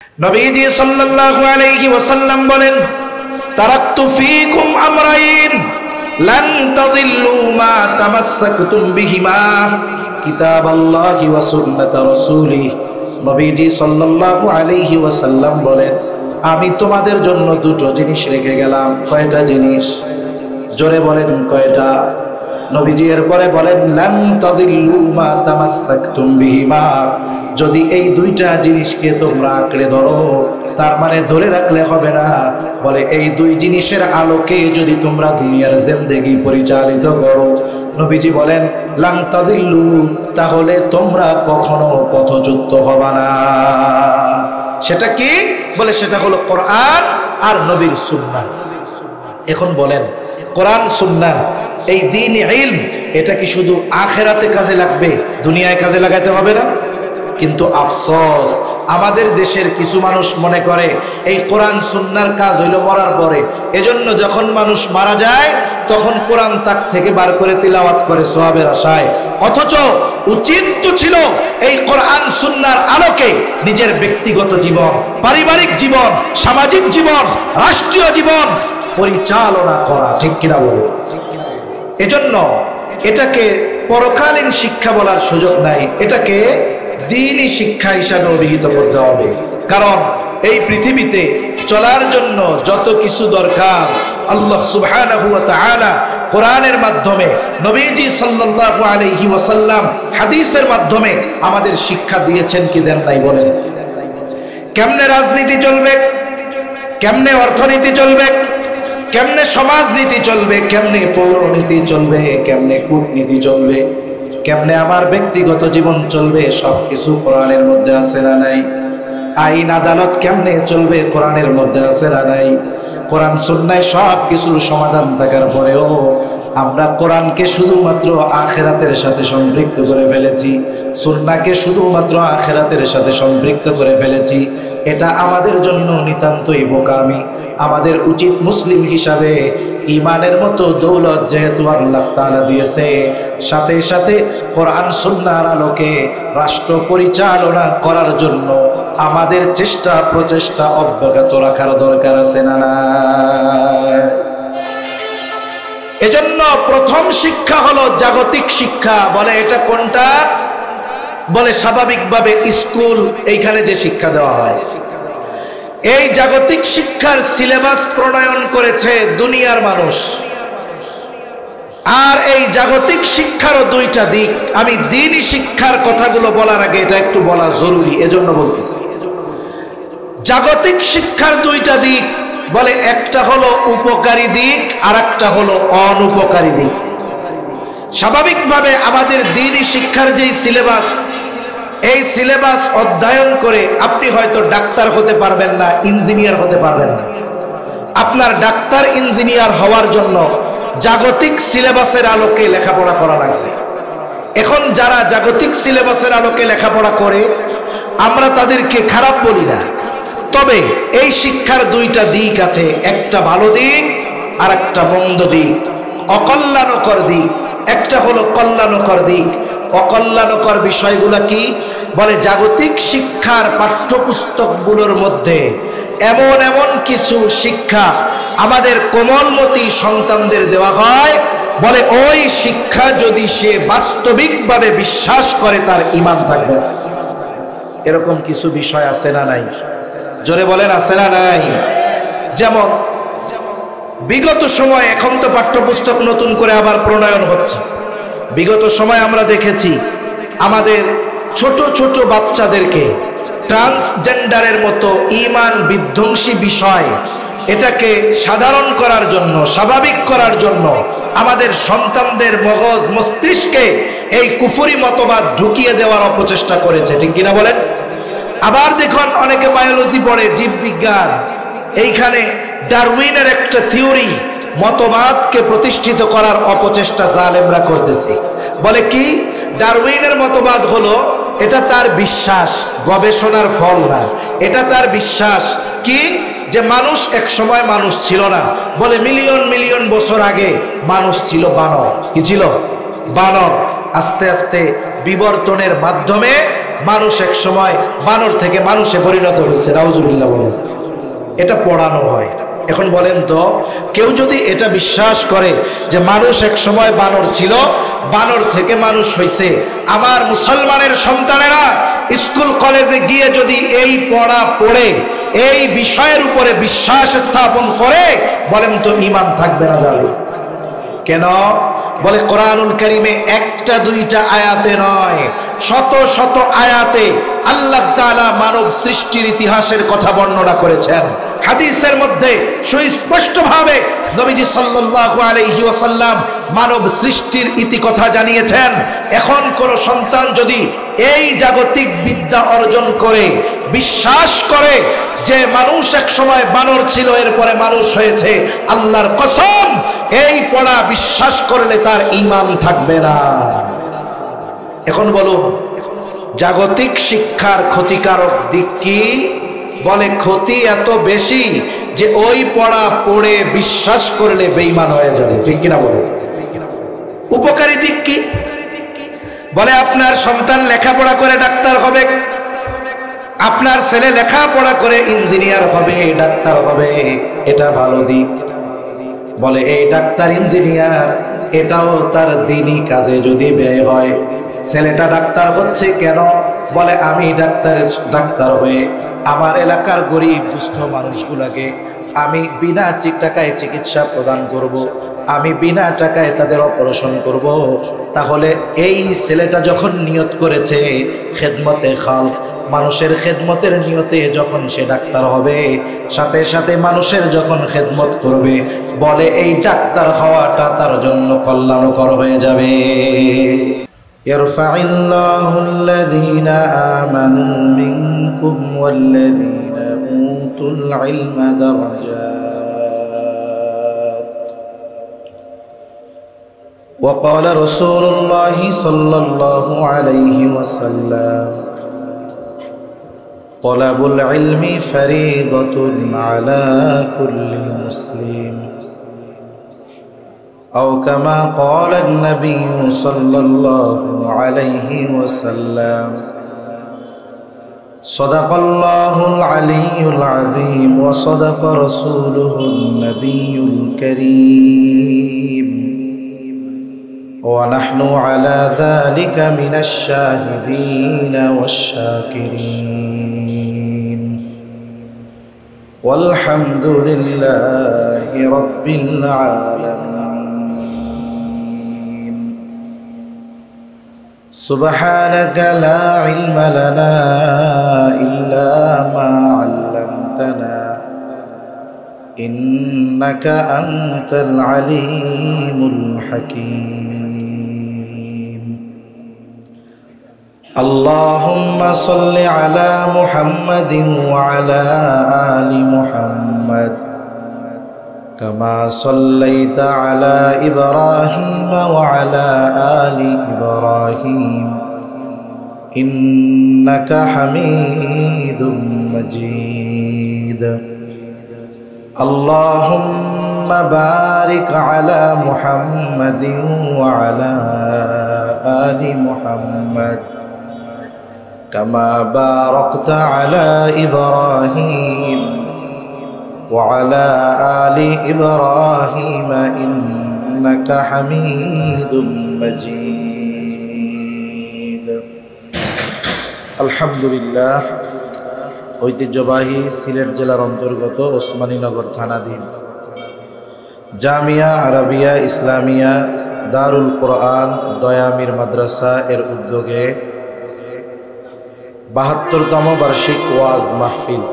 নবীজি সাল্লাল্লাহু আলাইহি ওয়াসাল্লাম বলেন, তারাকতু ফীকুম আমরাইন লান তাযিল্লু মা তামাসসাকতুম বিহিমা কিতাবাল্লাহি ওয়া সুন্নাত রাসূলিহি। নবীজি সাল্লাল্লাহু আলাইহি ওয়াসাল্লাম বলেন, আমি তোমাদের জন্য দুটো জিনিস রেখে গেলাম। কয়টা জিনিস? জোরে বলেন কয়টা? নবীজি এরপরে বলেন, লান তাযিল্লু মা তামাসসাকতুম বিহিমা, যদি এই দুইটা জিনিসকে তোমরা আঁকড়ে ধরো, তার মানে ধরে রাখলে হবে না, বলে এই দুই জিনিসের আলোকে যদি তোমরা দুনিয়ার জিন্দেগি পরিচালিত করো, নবীজি বলেন লান তাযিল্লু, তাহলে তোমরা কখনো পথচ্যুত হবে না। সেটা কি? বলে সেটা হলো কোরআন আর নবীর সুন্নাহ। এখন বলেন, কোরআন সুন্নাহ এই দ্বীন ইলম, এটা কি শুধু আখিরাতে কাজে লাগবে, দুনিয়ায় কাজে লাগাতে হবে না? কিন্তু আফসোস, আমাদের দেশের কিছু মানুষ মনে করে এই কোরআন সুন্নাহর কাজ হইল মরার পরে, এজন্য যখন মানুষ মারা যায় তখন কোরআন তাক থেকে বার করে তিলাওয়াত করে সওয়াবের আশায়। অথচ উচিত তো ছিল এই কোরআন সুন্নাহর আলোকে নিজের ব্যক্তিগত জীবন, পারিবারিক জীবন, সামাজিক জীবন, রাষ্ট্রীয় জীবন পরিচালনা করা। ঠিক কিনা বলো? এজন্য এটাকে পরকালীন শিক্ষা বলার সুযোগ নাই, এটাকে দ্বীনি শিক্ষা হিসাবে অভিহিত করতে হবে। কারণ এই পৃথিবীতে চলার জন্য যত কিছু দরকার আল্লাহ সুবহানাহু ওয়া তাআলা কোরআনের মাধ্যমে, নবীজি সাল্লাল্লাহু আলাইহি ওয়াসাল্লাম হাদিসের মাধ্যমে আমাদের শিক্ষা দিয়েছেন কি দেন নাই? বলেন, কেমনে রাজনীতি চলবে, কেমনে অর্থনীতি চলবে, কেমনে সমাজনীতি চলবে, কেমনে পৌরনীতি চলবে, কেমনে কূটনীতি চলবে, কেমনে আমার ব্যক্তিগত জীবন চলবে, সবকিছু কোরআনের মধ্যে আছে না নাই? আইন আদালত কেমনে চলবে, কোরআনের মধ্যে আছে না নাই? কোরআন সুন্নাহয় সব কিছুর সমাধান থাকার পরেও আমরা কোরআনকে শুধুমাত্র আখিরাতের সাথে সম্পৃক্ত করে ফেলেছি, সুন্নাহকে শুধুমাত্র আখিরাতের সাথে সম্পৃক্ত করে ফেলেছি। এটা আমাদের জন্য নিতান্তই বোকামি। আমাদের উচিত মুসলিম হিসাবে ইমানের মতো দৌলত যেহেতু আল্লাহ তাআলা দিয়েছে, সাথে সাথে কোরআন সুন্নাহর আলোকে রাষ্ট্র পরিচালনা করার জন্য আমাদের চেষ্টা প্রচেষ্টা অব্যাহত রাখার দরকার আছে না না? এজন্য প্রথম শিক্ষা হলো জাগতিক শিক্ষা। বলে এটা কোনটা? বলে স্বাভাবিকভাবে স্কুল, এইখানে যে শিক্ষা দেওয়া হয়, এই জাগতিক শিক্ষার সিলেবাস প্রণয়ন করেছে দুনিয়ার মানুষ। আর এই জাগতিক শিক্ষারও দুইটা দিক। আমি দ্বীনি শিক্ষার কথাগুলো বলার আগে এটা একটু বলা জরুরি, এজন্য বলতেছি। জাগতিক শিক্ষার দুইটা দিক, বলে একটা হলো উপকারী দিক আর একটা হলো অনুপকারী দিক। স্বাভাবিকভাবে আমাদের দ্বীনি শিক্ষার যেই সিলেবাস, এই সিলেবাস অধ্যয়ন করে আপনি হয়তো ডাক্তার হতে পারবেন না, ইঞ্জিনিয়ার হতে পারবেন না। আপনার ডাক্তার ইঞ্জিনিয়ার হওয়ার জন্য জাগতিক সিলেবাসের আলোকে লেখাপড়া করা লাগবে। এখন যারা জাগতিক সিলেবাসের আলোকে লেখাপড়া করে, আমরা তাদেরকে খারাপ বলি না, তবে এই শিক্ষার দুইটা দিক আছে, একটা ভালো দিক আর একটা মন্দ দিক, অকল্যাণকর দিক। একটা হলো কল্যাণকর দিক। অকল্যাণকর বিষয়গুলো কি? বলে জাগতিক শিক্ষার পাঠ্যপুস্তকগুলোর মধ্যে এমন এমন কিছু শিক্ষা আমাদের কোমলমতি সন্তানদের দেওয়া হয়, বলে ওই শিক্ষা যদি সে বাস্তবিকভাবে বিশ্বাস করে তার ঈমান থাকবে না। এরকম কিছু বিষয় আছে না নাই? জোরে বলেন, আছে না নাই? যেমন বিগত সময়, এখন তো পাঠ্যপুস্তক নতুন করে আবার প্রণয়ন হচ্ছে। বিগত সময় আমরা দেখেছি আমাদের ছোট ছোট বাচ্চাদেরকে ট্রান্সজেন্ডারের মতো ঈমান বিধ্বংসী বিষয়, এটাকে সাধারণ করার জন্য, স্বাভাবিক করার জন্য আমাদের সন্তানদের মগজ মস্তিষ্কে এই কুফরি মতবাদ ঢুকিয়ে দেওয়ার অপচেষ্টা করেছে। ঠিক কিনা বলেন? আবার দেখুন, অনেকে বায়োলজি পড়ে, জীববিজ্ঞান, এইখানে ডারউইনের একটা থিওরি, মতবাদকে প্রতিষ্ঠিত করার অপচেষ্টা জালেমরা করতেছে। বলে কি? ডারউইনের মতবাদ হলো, এটা তার বিশ্বাস, গবেষণার ফল না, এটা তার বিশ্বাস কি যে মানুষ এক সময় মানুষ ছিল না। বলে মিলিয়ন মিলিয়ন বছর আগে মানুষ ছিল বানর। কি ছিল? বানর। আস্তে আস্তে বিবর্তনের মাধ্যমে মানুষ এক সময় বানর থেকে মানুষে পরিণত হয়েছে, নাউজুবিল্লাহ বলেন। এটা পড়ানো হয়। এখন বলেন তো, কেউ যদি এটা বিশ্বাস করে যে মানুষ এক সময় বানর ছিল, বানর থেকে মানুষ হয়েছে, আমার মুসলমানের সন্তানেরা স্কুল কলেজে গিয়ে যদি এই পড়া পড়ে এই বিষয়ের উপরে বিশ্বাস স্থাপন করে, বলেন তো ঈমান থাকবে না যাবে? কেন? বলে কোরআনুল কারীমে একটা দুইটা আয়াতে নয়, শত শত আয়াতে আল্লাহ তাআলা মানব সৃষ্টির ইতিহাসের কথা বর্ণনা করেছেন। হাদিসের মধ্যে সুস্পষ্টভাবে নবীজি সাল্লাল্লাহু আলাইহি ওয়াসাল্লাম মানব সৃষ্টির ইতিকথা জানিয়েছেন। এখন কোন সন্তান যদি এই জাগতিক বিদ্যা অর্জন করে বিশ্বাস করে যে মানুষ এক সময় বানর ছিল, এরপরে মানুষ হয়েছে, আল্লাহর কসম এই পড়া বিশ্বাস করলে তার ঈমান থাকবে না। এখন বলুন, জাগতিক শিক্ষার ক্ষতিকারক দিক কি? বলে ক্ষতি এত বেশি যে ওই পড়া পড়ে বিশ্বাস করলে বেঈমান হয়ে যাবে, ঠিক কিনা বলে? উপকারী দিক কি? বলে আপনার সন্তান লেখাপড়া করে ডাক্তার হবে, আপনার ছেলে লেখাপড়া করে ইঞ্জিনিয়ার হবে, ডাক্তার হবে, এটা ভালো দিক। বলে এই ডাক্তার ইঞ্জিনিয়ার এটাও তার দ্বীনি কাজে যদি ব্যয় হয়। ছেলেটা ডাক্তার হচ্ছে কেন? বলে আমি ডাক্তার হয়ে আমার এলাকার গরিব দুস্থ মানুষগুলোকে আমি বিনা টাকায় চিকিৎসা প্রদান করব, আমি বিনা টাকায় তাদের অপারেশন করব। তাহলে এই ছেলেটা যখন নিয়ত করেছে খেদমতে খাল, মানুষের খেদমতের নিয়তে যখন সে ডাক্তার হবে, সাথে সাথে মানুষের যখন খেদমত করবে, বলে এই ডাক্তার হওয়াটা তার জন্য কল্যাণকর হয়ে যাবে। ইয়ারফা'িল্লাহু আল্লাযীনা আমানু মিনকুম ওয়াল্লাযীনা উতুল ইলমা দারাজাত। وقال رسول الله صلى الله عليه وسلم طلب العلم فريضة على كل مسلم أو كما قال النبي صلى الله عليه وسلم صدق الله العلي العظيم وصدق رسوله النبي الكريم ونحن على ذلك من الشاهدين والشاكرين والحمد لله رب العالمين سبحانك لا علم لنا إلا ما علمتنا إنك أنت العليم الحكيم اللهم صل على محمد وعلى آل محمد كما صليت على إبراهيم وعلى آل إبراهيم إنك حميد مجيد اللهم بارك على محمد وعلى آل محمد كما باركت على إبراهيم وعلى آل إبراهيم إنك حميد مجيد الحمد لله ঐতিহ্যবাহী সিলেট জেলার অন্তর্গত ওসমানীনগর থানাধীন জামিয়া আরাবিয়া ইসলামিয়া দারুল কোরআন দয়ামির মাদ্রাসা এর উদ্যোগে ৭২তম বার্ষিক ওয়াজ মাহফিল।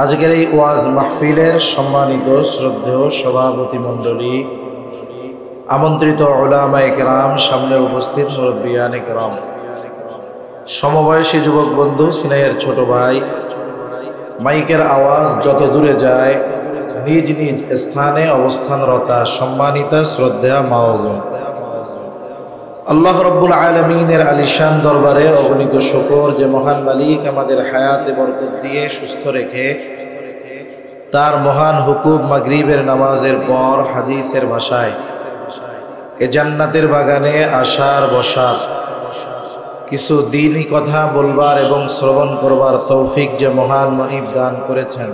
আজকের এই ওয়াজ মাহফিলের সম্মানিত শ্রদ্ধেয় সভাপতি মণ্ডলী, আমন্ত্রিত উলামায়ে কেরাম, সামনে উপস্থিত মুরব্বিয়ানে কেরাম, সমবয়সী যুবক বন্ধু, সিনাইয়ের ছোট ভাই, মাইকের আওয়াজ যত দূরে যায় নিজ নিজ স্থানে অবস্থানরতা সম্মানিতা শ্রদ্ধেয়া মা ও বোন, আল্লাহ রব্বুল আলামিনের আলিশান দরবারে অগণিত শুকর যে মহান মালিক আমাদের হায়াতে বরকত দিয়ে সুস্থ রেখে তার মহান হুকুম মাগরিবের নামাজের পর হাদিসের ভাষায় এ জান্নাতের বাগানে আসার বসার কিছু দ্বীনি কথা বলবার এবং শ্রবণ করবার তৌফিক যে মহান মনিব দান করেছেন,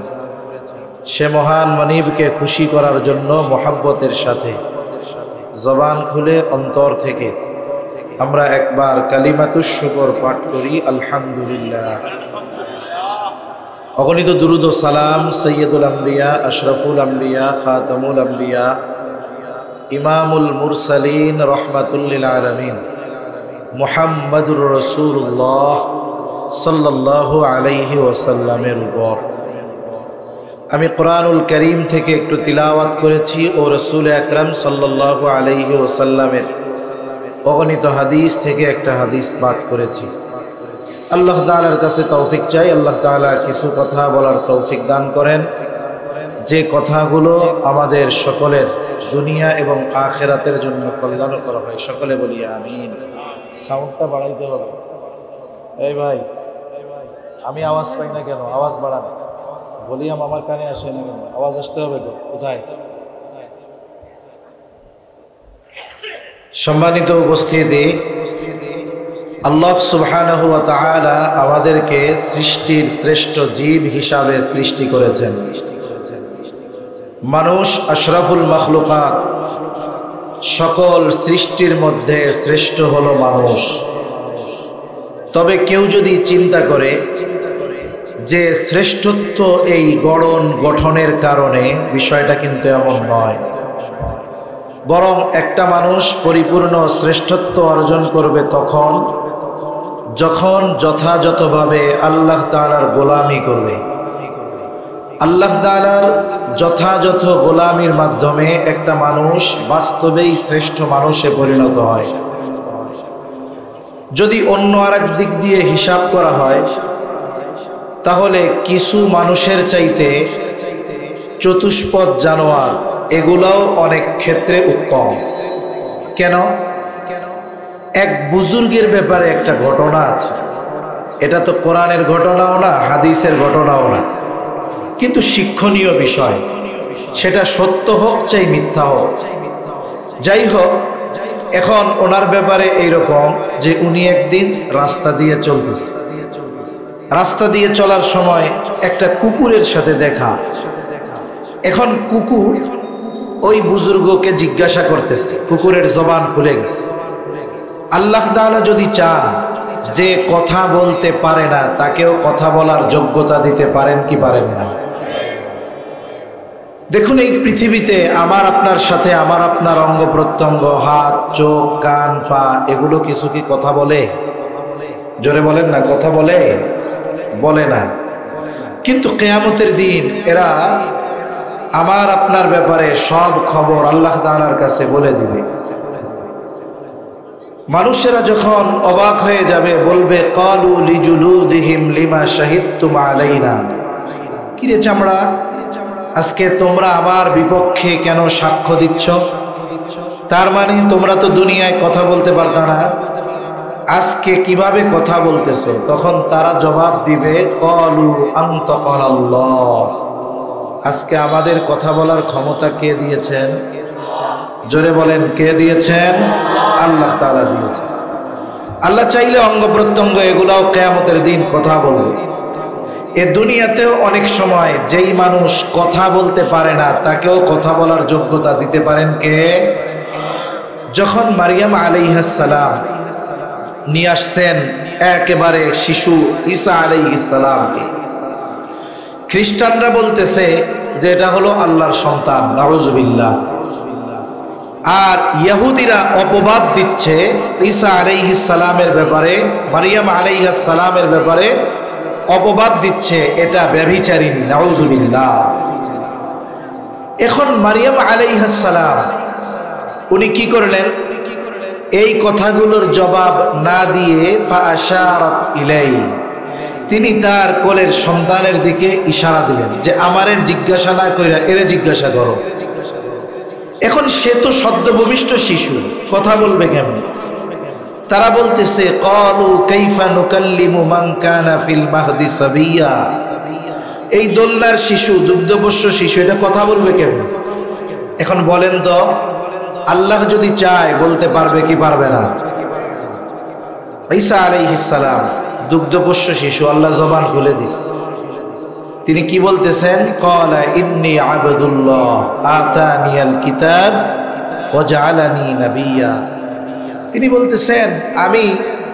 সে মহান মনিবকে খুশি করার জন্য মোহাব্বতের সাথে জবান খুলে অন্তর থেকে আমরা একবার কালিমাতুশ শুকর পাঠ করি, আলহামদুলিল্লাহ। অগণিত দুরুদ ও সালাম সৈয়দুল আম্বিয়া, আশরাফুল আম্বিয়া, খাতামুল আম্বিয়া, ইমামুল মুরসালিন, রহমাতুল লিল আলামিন মুহাম্মাদুর রাসূলুল্লাহ সাল্লাল্লাহু আলাইহি ওয়াসাল্লামের উপর। আমি কোরআনুল কারীম থেকে একটু তিলাওয়াত করেছি ও রাসূল আকরাম সাল্লাল্লাহু আলাইহি ওয়াসাল্লামের অগণিত হাদিস থেকে একটা হাদিস পাঠ করেছি। আল্লাহ তাআলার কাছে তৌফিক চাই, আল্লাহ তাআলা কিছু কথা বলার তৌফিক দান করেন, যে কথাগুলো আমাদের সকলের দুনিয়া এবং আখিরাতের জন্য কল্যাণকর হয়। সকলে বলি আমিন। সাউন্ডটা বাড়াইতে হবে। এই ভাই, আমি আওয়াজ পাই না কেন? আওয়াজ বাড়ান। ভলিউম আমার কানে আসে না কেন? আওয়াজ আসতে হবে। কোথায়? সম্মানিত উপস্থিতি, আল্লাহ সুবহানাহু ওয়া তাআলা আমাদেরকে সৃষ্টির শ্রেষ্ঠ জীব হিসাবে সৃষ্টি করেছেন। মানুষ আশরাফুল মাখলুকাত, সকল সৃষ্টির মধ্যে শ্রেষ্ঠ হলো মানুষ। তবে কেউ যদি চিন্তা করে যে শ্রেষ্ঠত্ব এই গঠনের কারণে, বিষয়টা কিন্তু এমন নয়। বরং একটা মানুষ পরিপূর্ণ শ্রেষ্ঠত্ব অর্জন করবে তখন যখন যথাযথভাবে আল্লাহ তাআলার গোলামি করবে। আল্লাহ তাআলার যথাযথ গোলামির মাধ্যমে একটা মানুষ বাস্তবেই শ্রেষ্ঠ মানুষে পরিণত হয়। যদি অন্য আরেক দিক দিয়ে হিসাব করা হয়, তাহলে কিছু মানুষের চাইতে চতুষ্পদ জানোয়ার এগুলাও অনেক ক্ষেত্রে উত্তম। কেন? এক বুজুর্গের ব্যাপারে একটা ঘটনা আছে। এটা তো কোরআনের ঘটনাও না, হাদিসের ঘটনাও না, কিন্তু শিক্ষণীয় বিষয়। সেটা সত্য হোক চাই মিথ্যা হোক, যাই হোক। এখন ওনার ব্যাপারে এইরকম যে উনি একদিন রাস্তা দিয়ে চলতেছে। রাস্তা দিয়ে চলার সময় একটা কুকুরের সাথে দেখা। এখন কুকুর ওই বুজুর্গকে জিজ্ঞাসা করতেছে, কুকুরের জবান খুলে গেছে। আল্লাহ তাআলা যদি চান যে কথা বলতে পারে না, তাকেও কথা বলার যোগ্যতা দিতে পারেন কি পারেন না? দেখুন, এই পৃথিবীতে আমার আপনার সাথে আমার আপনার অঙ্গ প্রত্যঙ্গ, হাত, চোখ, কান, পা, এগুলো কিছু কি কথা বলে? জোরে বলেন না, কথা বলে? বলে না। কিন্তু কিয়ামতের দিন এরা আমার আপনার ব্যাপারে সব খবর আল্লাহ তাআলার কাছে বলে দিবে। মানুষেরা যখন অবাক হয়ে যাবে, বলবে ক্বালু লিজুলুদিহিম লিমা শাহিদতুম আলাইনা। কিরে চামড়া, আজকে তোমরা আমার বিপক্ষে কেন সাক্ষ্য দিচ্ছ? তার মানে তোমরা তো দুনিয়ায় কথা বলতে পারতা না, আজকে কিভাবে কথা বলতেছো? তখন তারা জবাব দিবে ক্বালু আনতাকাল্লাহ। আজকে আমাদের কথা বলার ক্ষমতা কে দিয়েছেন? জোরে বলেন, কে দিয়েছেন? আল্লাহ তাআলা দিয়েছেন। আল্লাহ চাইলে অঙ্গ প্রত্যঙ্গ এগুলাও কিয়ামতের দিন কথা বলবে। এ দুনিয়াতেও অনেক সময় যেই মানুষ কথা বলতে পারে না, তাকেও কথা বলার যোগ্যতা দিতে পারেন কে? যখন মারিয়াম আলাইহিস সালাম নিয়ে আসছেন একেবারে শিশু ঈসা আলাইহিস সালামকে, খ্রিস্টানরা বলতেছে যে এটা হলো আল্লাহর সন্তান, নাউজুবিল্লাহ। আর ইহুদিরা অপবাদ দিচ্ছে ঈসা আলাইহিস সালামের ব্যাপারে, মারিয়াম আলাইহিস সালামের ব্যাপারে অপবাদ দিচ্ছে এটা ব্যভিচারিণী, নাউজুবিল্লাহ। এখন মারিয়াম আলাইহিস সালাম উনি কি করলেন? এই কথাগুলোর জবাব না দিয়ে ফাআশারাত ইলাই, তিনি তার কোলের সন্তানের দিকে ইশারা দিলেন যে আমারে জিজ্ঞাসা না কইরা এরে জিজ্ঞাসা করো। এখন সে তো সদ্যভূমিষ্ঠ শিশু, কথা বলবে কেমন? তারা বলতেছে ক্বালু কাইফা নুকাল্লিমু মান কানা ফিল মাহদি সাবিয়া। এই দোলনার শিশু, দুগ্ধপোষ্য শিশু, এটা কথা বলবে কেমন? এখন বলেন তো, আল্লাহ যদি চায় বলতে পারবে কি পারবে না? ঈসা আলাইহিস সালাম দুগ্ধপোষ্য শিশু, আল্লাহ জবান খুলে দিছে। তিনি কি বলতেছেন? ক্বালা ইন্নী আবদুল্লাহ আতানিয়াল কিতাব ওয়া জাআলানি নাবিয়্যা। তিনি বলতেছেন আমি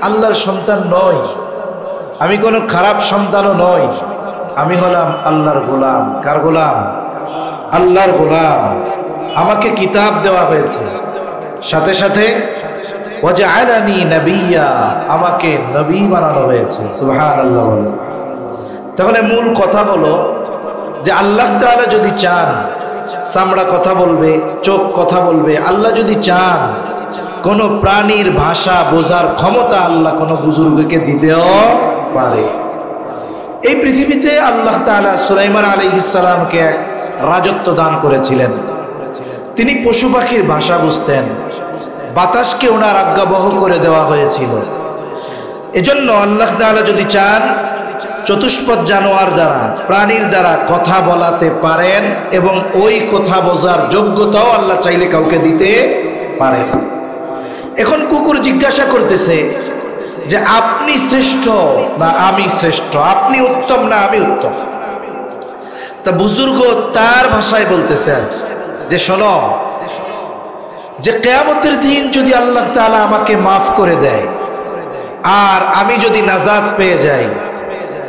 আল্লাহর সন্তান নই, আমি কোনো খারাপ সন্তানও নই, আমি হলাম আল্লাহর গোলাম। কার গোলাম? আল্লাহর গোলাম। আমাকে কিতাব দেওয়া হয়েছে, সাথে সাথে ওয়া জাআলানি নাবিয়্যা, আমাকে নবী বানানো হয়েছে। সুবহানাল্লাহ। তাহলে মূল কথা হলো যে আল্লাহ তাআলা যদি চান চামড়া কথা বলবে, চোখ কথা বলবে। আল্লাহ যদি চান কোন প্রাণীর ভাষা বোঝার ক্ষমতা আল্লাহ কোন বুজুর্গকে দিতেও পারে। এই পৃথিবীতে আল্লাহ তাআলা সুলাইমান আলাইহিস সালামকে রাজত্ব দান করেছিলেন। তিনি পশু পাখির ভাষা বুঝতেন, বাতাসকে ওনার আজ্ঞাবহ করে দেওয়া হয়েছিল। এজন্য আল্লাহ তাআলা যদি চান চতুষ্পদ জানোয়ার দ্বারা, প্রাণীর দ্বারা কথা বলাতে পারেন, এবং ওই কথা বোঝার যোগ্যতাও আল্লাহ চাইলে কাউকে দিতে পারেন। এখন কুকুর জিজ্ঞাসা করতেছে যে আপনি শ্রেষ্ঠ না আমি শ্রেষ্ঠ, আপনি উত্তম না আমি উত্তম। তা বুজুর্গ তার ভাষায় বলতেছেন যে শোনো, যে কিয়ামতের দিন যদি আল্লাহ তাআলা আমাকে মাফ করে দেয় আর আমি যদি নাজাত পেয়ে যাই,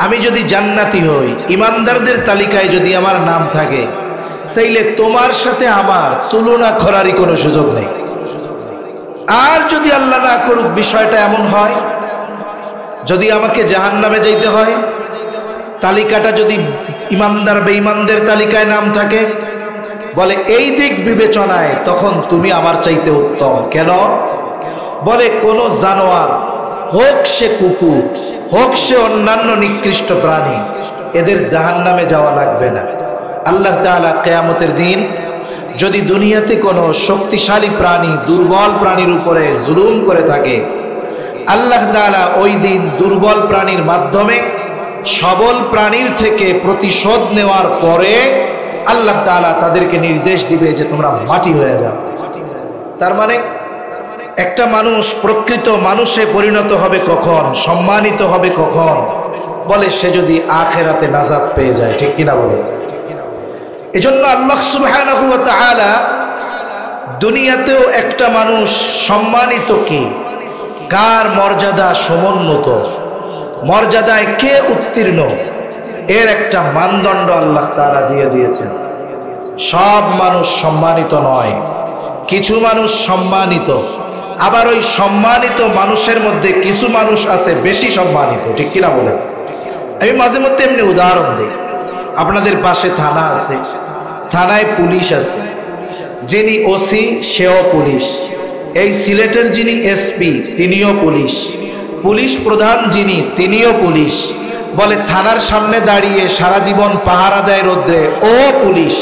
আমি যদি জান্নাতি হই, ইমানদারদের তালিকায় যদি আমার নাম থাকে, তাইলে তোমার সাথে আমার তুলনা করারই কোনো সুযোগ নেই। আর যদি আল্লাহ না করুক বিষয়টা এমন হয়, যদি আমাকে জাহান্নামে যাইতে হয়, তালিকাটা যদি ইমানদার বেঈমানদের তালিকায় নাম থাকে, বলে এই দিক বিবেচনায় তখন তুমি আমার চাইতে উত্তম। কেন? বলে কোন জানোয়ার হোক সে কুকুর, হোক সে অন্যান্য নিকৃষ্ট প্রাণী, এদের জাহান্নামে যাওয়া লাগবে না। আল্লাহ তাআলা কিয়ামতের দিন যদি দুনিয়াতে কোনো শক্তিশালী প্রাণী দুর্বল প্রাণীর উপরে জুলুম করে থাকে, আল্লাহ তাআলা ওই দিন দুর্বল প্রাণীর মাধ্যমে সবল প্রাণীর থেকে প্রতিশোধ নেওয়ার পরে আল্লাহ তাআলা তাদেরকে নির্দেশ দিবে যে তোমরা মাটি হয়ে যাও। তার মানে একটা মানুষ প্রকৃত মানুষে পরিণত হবে কখন, সম্মানিত হবে কখন? বলে সে যদি আখিরাতে নাজাত পেয়ে যায়। ঠিক কিনা বলে? এজন্য আল্লাহ সুবহানাহু ওয়া তাআলা দুনিয়াতেও একটা মানুষ সম্মানিত কি, কার মর্যাদা সমুন্নত, মর্যাদায় কে উত্তীর্ণ, এর একটা মানদণ্ড আল্লাহ তাআলা দিয়ে দিয়েছেন। সব মানুষ সম্মানিত নয়, কিছু মানুষ সম্মানিত। আবার ওই সম্মানিত মানুষের মধ্যে কিছু মানুষ আছে বেশি সম্মানিত। ঠিক কিনা বলে? আমি মাঝে মধ্যে এমনি উদাহরণ দিই। আপনাদের পাশে থানা আছে, থানায় পুলিশ আছে, যিনি ওসি সেও পুলিশ, এই সিলেটের যিনি এসপি তিনিও পুলিশ, পুলিশ প্রধান যিনি তিনিও পুলিশ। বলে থানার সামনে দাঁড়িয়ে সারা জীবন পাহারা দেয় রোদ্রে, ও পুলিশ।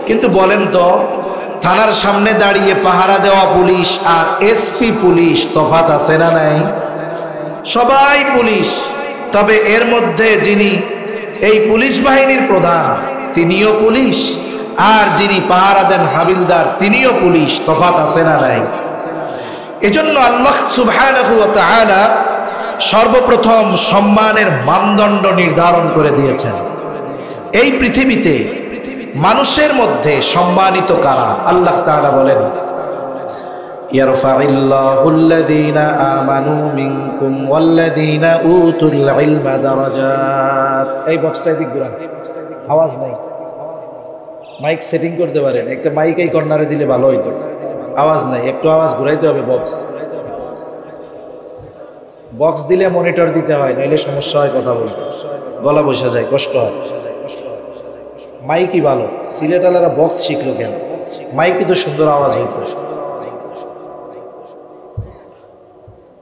কিন্তু বলেন তো, থানার সামনে দাঁড়িয়ে পাহারা দেওয়া পুলিশ আর এসপি পুলিশ তফাৎ আছে না নাই? সবাই পুলিশ, তবে এর মধ্যে যিনি এই পুলিশ বাহিনীর প্রধান তিনিও পুলিশ, আর যিনি পাহারা দেন হাবিলদার তিনিও পুলিশ। তফাৎ আছে না নাই? এজন্য আল্লাহ সুবহানাহু ওয়া তাআলা সর্বপ্রথম সম্মানের মানদণ্ড নির্ধারণ করে দিয়েছেন। এই পৃথিবীতে মানুষের মধ্যে সম্মানিত কারা? আল্লাহ তাআলা বলেন ইয়ারফাইল্লাহুল্লাযীনা আমানু মিনকুম ওয়াল্লাযীনা উতুল ইলমা দারাজাত। এই বক্সটা এদিক ঘুরান, আওয়াজ নাই। মাইক সেটিং করতে পারেন, একটা মাইক এই কর্নারে দিলে ভালো হইতো। আওয়াজ নাই, একটু আওয়াজ ঘুরাইতে হবে। বক্স দিলে মনিটর দিতে হয়, নাইলে সমস্যা হয়, কথা বলতে গলা বসে যায়, কষ্ট হয়। মাইকই ভালো। সিলেটালারা বক্স শিখলো কেন? মাইকই তো সুন্দর আওয়াজ হইতো।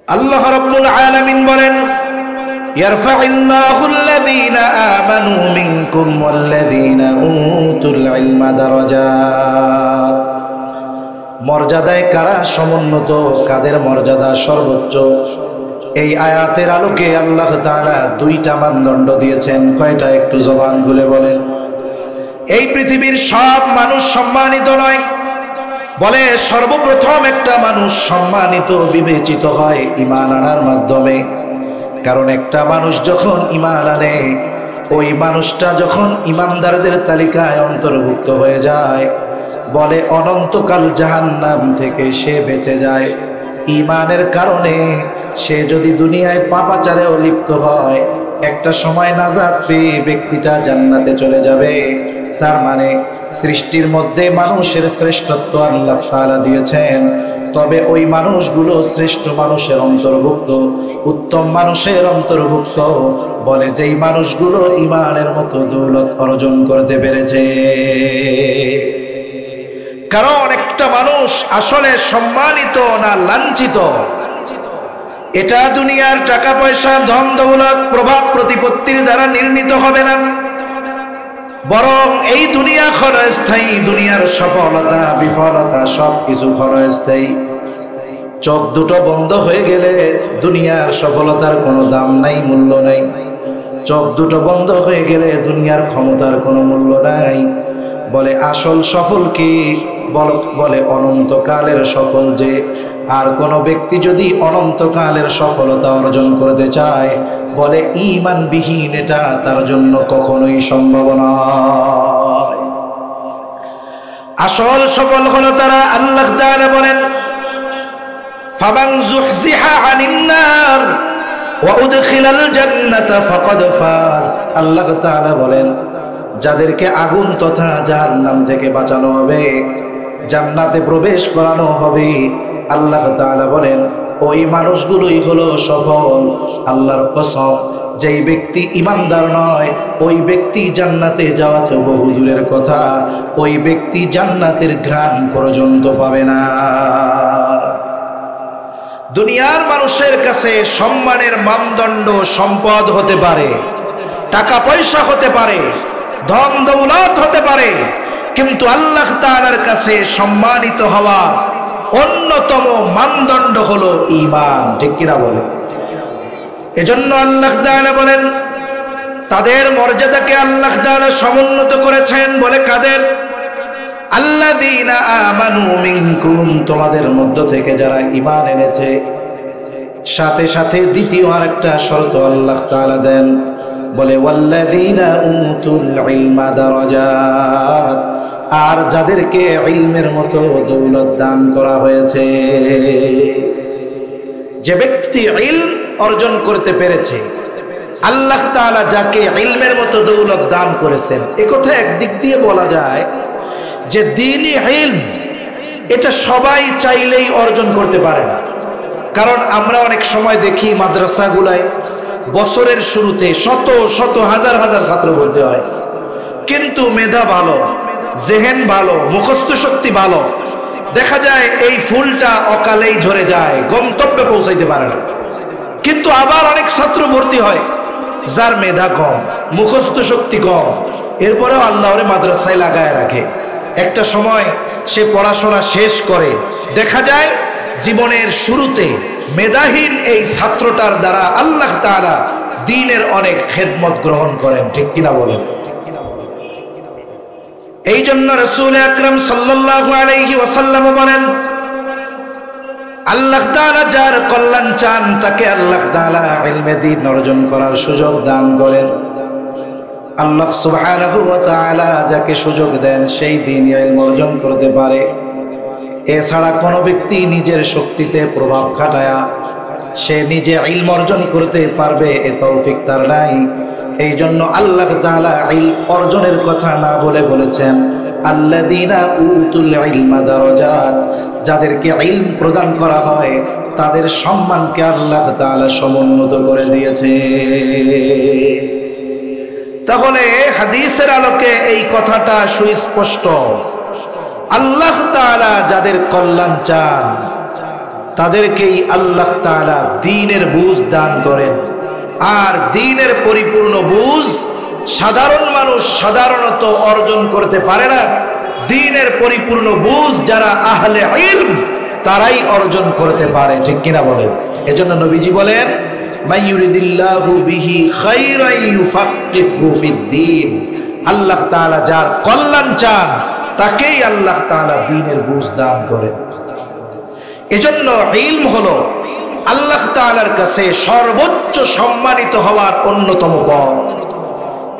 আল্লাহ রাব্বুল আলামিন বলেন ইয়ারফাইল্লাহুল্লাযীনা আমানু মিনকুম ওয়াল্লাযীনা উতুল ইলমা দারাজাত। মর্যাদায় কারা সমুন্নত, কাদের মর্যাদা সর্বোচ্চ? এই আয়াতের আলোকে আল্লাহ তাআলা দুইটা মানদণ্ড দিয়েছেন। কয়টা? একটু জবান খুলে বলেন। এই পৃথিবীর সব মানুষ সম্মানিত নয়, বলে সর্বপ্রথম একটা মানুষ সম্মানিত বিবেচিত হয় ঈমান আনার মাধ্যমে। কারণ একটা মানুষ যখন ঈমান আনে, ওই মানুষটা যখন ঈমানদারদের তালিকায় অন্তর্ভুক্ত হয়ে যায়, বলে অনন্তকাল জাহান্নাম থেকে সে বেঁচে যায়। ঈমানের কারণে সে যদি দুনিয়ায় পাপাচারেও লিপ্ত হয়, একটা সময় নাজাত পেয়ে ব্যক্তিটা জান্নাতে চলে যাবে। তার মানে সৃষ্টির মধ্যে মানুষের শ্রেষ্ঠত্ব আল্লাহ তাআলা দিয়েছেন, তবে ওই মানুষগুলো শ্রেষ্ঠ মানুষের অন্তর্ভুক্ত, উত্তম মানুষের অন্তর্ভুক্ত। বলে যেই মানুষগুলো ঈমানের মতো দৌলত অর্জন করতে পেরেছে। কারণ একটা মানুষ আসলে সম্মানিত না লাঞ্ছিত, এটা দুনিয়ার টাকা পয়সা ধন দৌলত প্রভাব প্রতিপত্তির দ্বারা নির্মিত হবে না, বরং এই দুনিয়া ক্ষণস্থায়ী। দুনিয়ার সফলতা বিফলতা সবকিছু ক্ষণস্থায়ী। চোখ দুটো বন্ধ হয়ে গেলে দুনিয়ার সফলতার কোনো দাম নাই, মূল্য নাই। চোখ দুটো বন্ধ হয়ে গেলে দুনিয়ার ক্ষমতার কোনো মূল্য নাই। বলে আসল সফল কি? বলে অনন্তকালের সফল যে। আর কোন ব্যক্তি যদি অনন্তকালের সফলতা অর্জন করতে চায়, বলে ঈমানবিহীন এটা তার জন্য কখনোই সম্ভব নয়। আসল সফল হলো তারা, আল্লাহ তাআলা বলেন ফামান যুহজিহা আনিন নার ওয়া উদখিলাল জান্নাতা ফাকাদ ফাজ। আল্লাহ তাআলা বলেন যাদেরকে আগুন তথা জাহান্নাম থেকে বাঁচানো হবে, জান্নাতে প্রবেশ করানো হবে, আল্লাহ তাআলা বলেন ওই মানুষগুলোই হলো সফল। আল্লাহর কসম, যেই ব্যক্তি ঈমানদার নয়, ওই ব্যক্তি জান্নাতে যাওয়া তো বহু দূরের কথা, ওই ব্যক্তি জান্নাতের ঘ্রাণ পর্যন্ত পাবে না। দুনিয়ার মানুষের কাছে সম্মানের মানদণ্ড সম্পদ হতে পারে, টাকা পয়সা হতে পারে, ধন দৌলত হতে পারে, কিন্তু আল্লাহ তাআলার কাছে সম্মানিত হওয়া অন্যতম মানদণ্ড হলো ঈমান। ঠিক কিনা বলে? এজন্য আল্লাহ তাআলা বলেন তাদের মর্যাদাকে আল্লাহ তাআলা সমুন্নত করেছেন। বলে কাদের? আল্লাযীনা আমানু মিনকুম, তোমাদের মধ্য থেকে যারা ঈমান এনেছে। সাথে সাথে দ্বিতীয় আরেকটা শর্ত আল্লাহ তাআলা দেন, বলে ওয়াল্লাযীনা উতুল ইলমা দারাজাত, আর যাদেরকে ইলমের মতো দৌলত দান করা হয়েছে। যে ব্যক্তি ইলম অর্জন করতে পেরেছে, আল্লাহ তাআলা যাকে ইলমের মতো দৌলত দান করেছেন, একথা একদিক দিয়ে বলা যায় যে দ্বীনি ইলম এটা সবাই চাইলেই অর্জন করতে পারে না। কারণ আমরা অনেক সময় দেখি মাদ্রাসাগুলায় বছরের শুরুতে শত শত হাজার হাজার ছাত্র ভর্তি হয়, কিন্তু মেধা ভালো, জেহেন ভালো, মুখস্থ শক্তি ভালো, দেখা যায় এই ফুলটা অকালেই ঝরে যায়, গন্তব্যে পৌঁছাইতে পারে না। কিন্তু আবার অনেক ছাত্র ভর্তি হয় যার মেধা কম, মুখস্থ শক্তি কম, এরপরেও আল্লাহরে মাদ্রাসায় লাগায় রাখে। একটা সময় সে পড়াশোনা শেষ করে, দেখা যায় জীবনের শুরুতে মেধাহীন এই ছাত্রটার দ্বারা আল্লাহ তাআলা দ্বীনের অনেক খেদমত গ্রহণ করেন। ঠিক কিনা বলেন? এই জন্য রাসূল আকরাম সাল্লাল্লাহু আলাইহি ওয়াসাল্লাম বলেন আল্লাহ তাআলা যার কল্যাণ চান তাকে আল্লাহ তাআলা ইলমে দ্বীন অর্জন করার সুযোগ দান করেন। আল্লাহ সুবহানাহু ওয়া তাআলা যাকে সুযোগ দেন সেই দ্বীন ইলম অর্জন করতে পারে। এছাড়া কোনো ব্যক্তি নিজের শক্তিতে প্রভাব খাটায়া সে নিজে ইলম অর্জন করতে পারবে এ তৌফিক তার নাই। এই জন্য আল্লাহ তাআলা ইলম অর্জনের কথা না বলে বলেছেন আল্লাযীনা উতুল ইলমা দারাজাত, যাদেরকে ইলম প্রদান করা হয় তাদের সম্মানকে আল্লাহ তাআলা সমুন্নত করে দিয়েছে। তাহলে হাদিসের আলোকে এই কথাটা সুস্পষ্ট, আল্লাহ তাআলা যাদের কল্যাণ চান তাদেরকেই আল্লাহ তাআলা দ্বীনের বুঝ দান করেন। আর দ্বীনের পরিপূর্ণ বুঝ সাধারণ মানুষ সাধারণত অর্জন করতে পারে না। দ্বীনের পরিপূর্ণ বুঝ যারা আহলে ইলম তারাই অর্জন করতে পারে। ঠিক কিনা বলেন? এজন্য নবীজি বলেন মাইয়ুরিদিল্লাহু বিহি খায়রান ইউফাক্কিহু ফিদ্দীন, আল্লাহ তাআলা যার কল্যাণ চান তাকেই আল্লাহ তাআলা দ্বীনের বুঝ দান করেন। এজন্য ইলম হলো আল্লাহ তাআলার কাছে সর্বোচ্চ সম্মানিত হওয়ার অন্যতম পথ।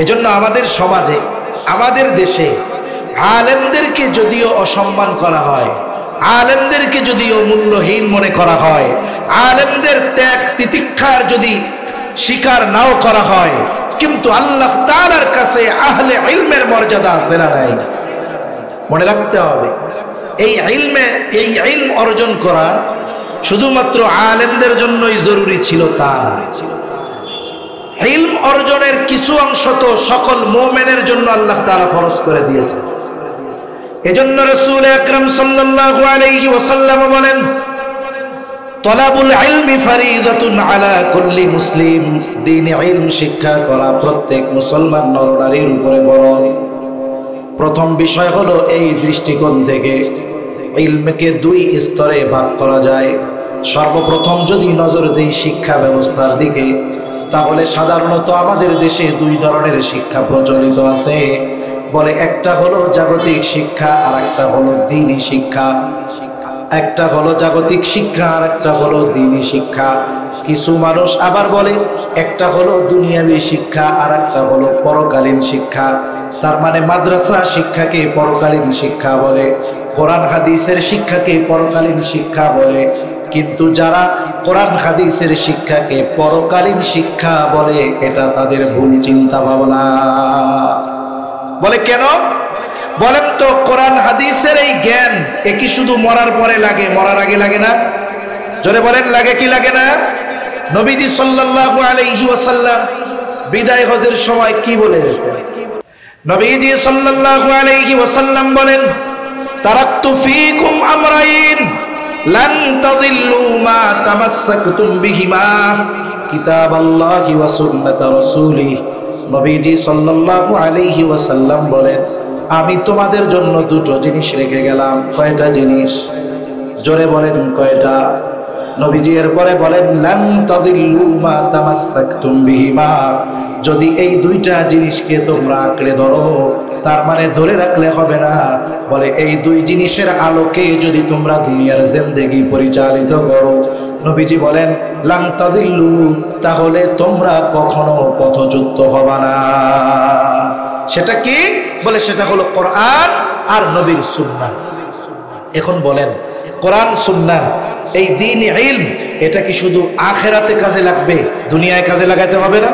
এজন্য আমাদের সমাজে, আমাদের দেশে আলেমদেরকে যদিও অসম্মান করা হয়, আলেমদেরকে যদিও মূল্যহীন মনে করা হয়, আলেমদের ত্যাগ তিতিক্ষার যদি স্বীকার নাও করা হয়, কিন্তু আল্লাহ তাআলার কাছে আহলে ইলমের মর্যাদা আছে না নাই? মনে রাখতে হবে, এই ইলম অর্জন করা শুধুমাত্র আলেমদের জন্যই জরুরি ছিল তা না। ইলম অর্জনের কিছু অংশ তো সকল মুমিনের জন্য আল্লাহ তাআলা ফরজ করে দিয়েছেন। এজন্য রাসূল আকরাম সাল্লাল্লাহু আলাইহি ওয়াসাল্লাম বলেন, তলাবুল ইলমি ফরিদাতুন আলা কুল্লি মুসলিম। দ্বীনি ইলম শিক্ষা করা প্রত্যেক মুসলমান নরনারীর উপরে ফরজ। প্রথম বিষয় হলো এই দৃষ্টিকোণ থেকে ইলমকে দুই স্তরে ভাগ করা যায়। সর্বপ্রথম যদি নজর দেই শিক্ষা ব্যবস্থার দিকে, তাহলে সাধারণত আমাদের দেশে দুই ধরনের শিক্ষা প্রচলিত আছে। বলে একটা হলো জাগতিক শিক্ষা আর একটা হলো দ্বীনি শিক্ষা। একটা হলো জাগতিক শিক্ষা আর একটা হলো দ্বীনি শিক্ষা। কিছু মানুষ আবার বলে একটা হলো দুনিয়াবী শিক্ষা আর একটা হলো পরকালীন শিক্ষা। তার মানে মাদ্রাসা শিক্ষাকে পরকালীন শিক্ষা বলে, কোরআন হাদিসের শিক্ষাকে পরকালীন শিক্ষা বলে। কিন্তু যারা কোরআন হাদিসের শিক্ষাকে পরকালীন শিক্ষা বলে, এটা তাদের ভুল চিন্তা ভাবনা। বলে কেন? বলেন তো, কোরআন হাদিসের এই জ্ঞান কি শুধু মরার পরে লাগে, মরার আগে লাগে না? জোরে বলেন, লাগে কি লাগে না? নবীজি সাল্লাল্লাহু আলাইহি ওয়াসাল্লাম বিদায় হজের সময় কি বলেছেন? নবীজি সাল্লাল্লাহু আলাইহি ওয়াসাল্লাম বলেন, তারাকতু ফীকুম আমরাইন লান তাদিল্লু মা তামাসসাকতুম বিহিমা কিতাবাল্লাহি ওয়া সুন্নাত রাসূলিহি। নবীজি সাল্লাল্লাহু আলাইহি ওয়াসাল্লাম বলেন, আমি তোমাদের জন্য দুটো জিনিস রেখে গেলাম। কয়টা জিনিস? জোরে বলেন কয়টা? নবীজি এরপরে বলেন, লান তাদিল্লু মা তামাসসাকতুম বিহিমা। যদি এই দুইটা জিনিসকে তোমরা আঁকড়ে ধরো, তার মানে ধরে রাখলে হবে না, বলে এই দুই জিনিসের আলোকে যদি তোমরা দুনিয়ার জিন্দেগি পরিচালিত করো, নবীজি বলেন লান তাদিল্লু, তাহলে তোমরা কখনো পথচ্যুত হবে না। সেটা কি? বলে সেটা হলো কোরআন আর নবীর সুন্নাহ। এখন বলেন, কোরআন সুন্নাহ এই দ্বীন ইলম, এটা কি শুধু আখিরাতে কাজে লাগবে, দুনিয়ায় কাজে লাগাতে হবে না?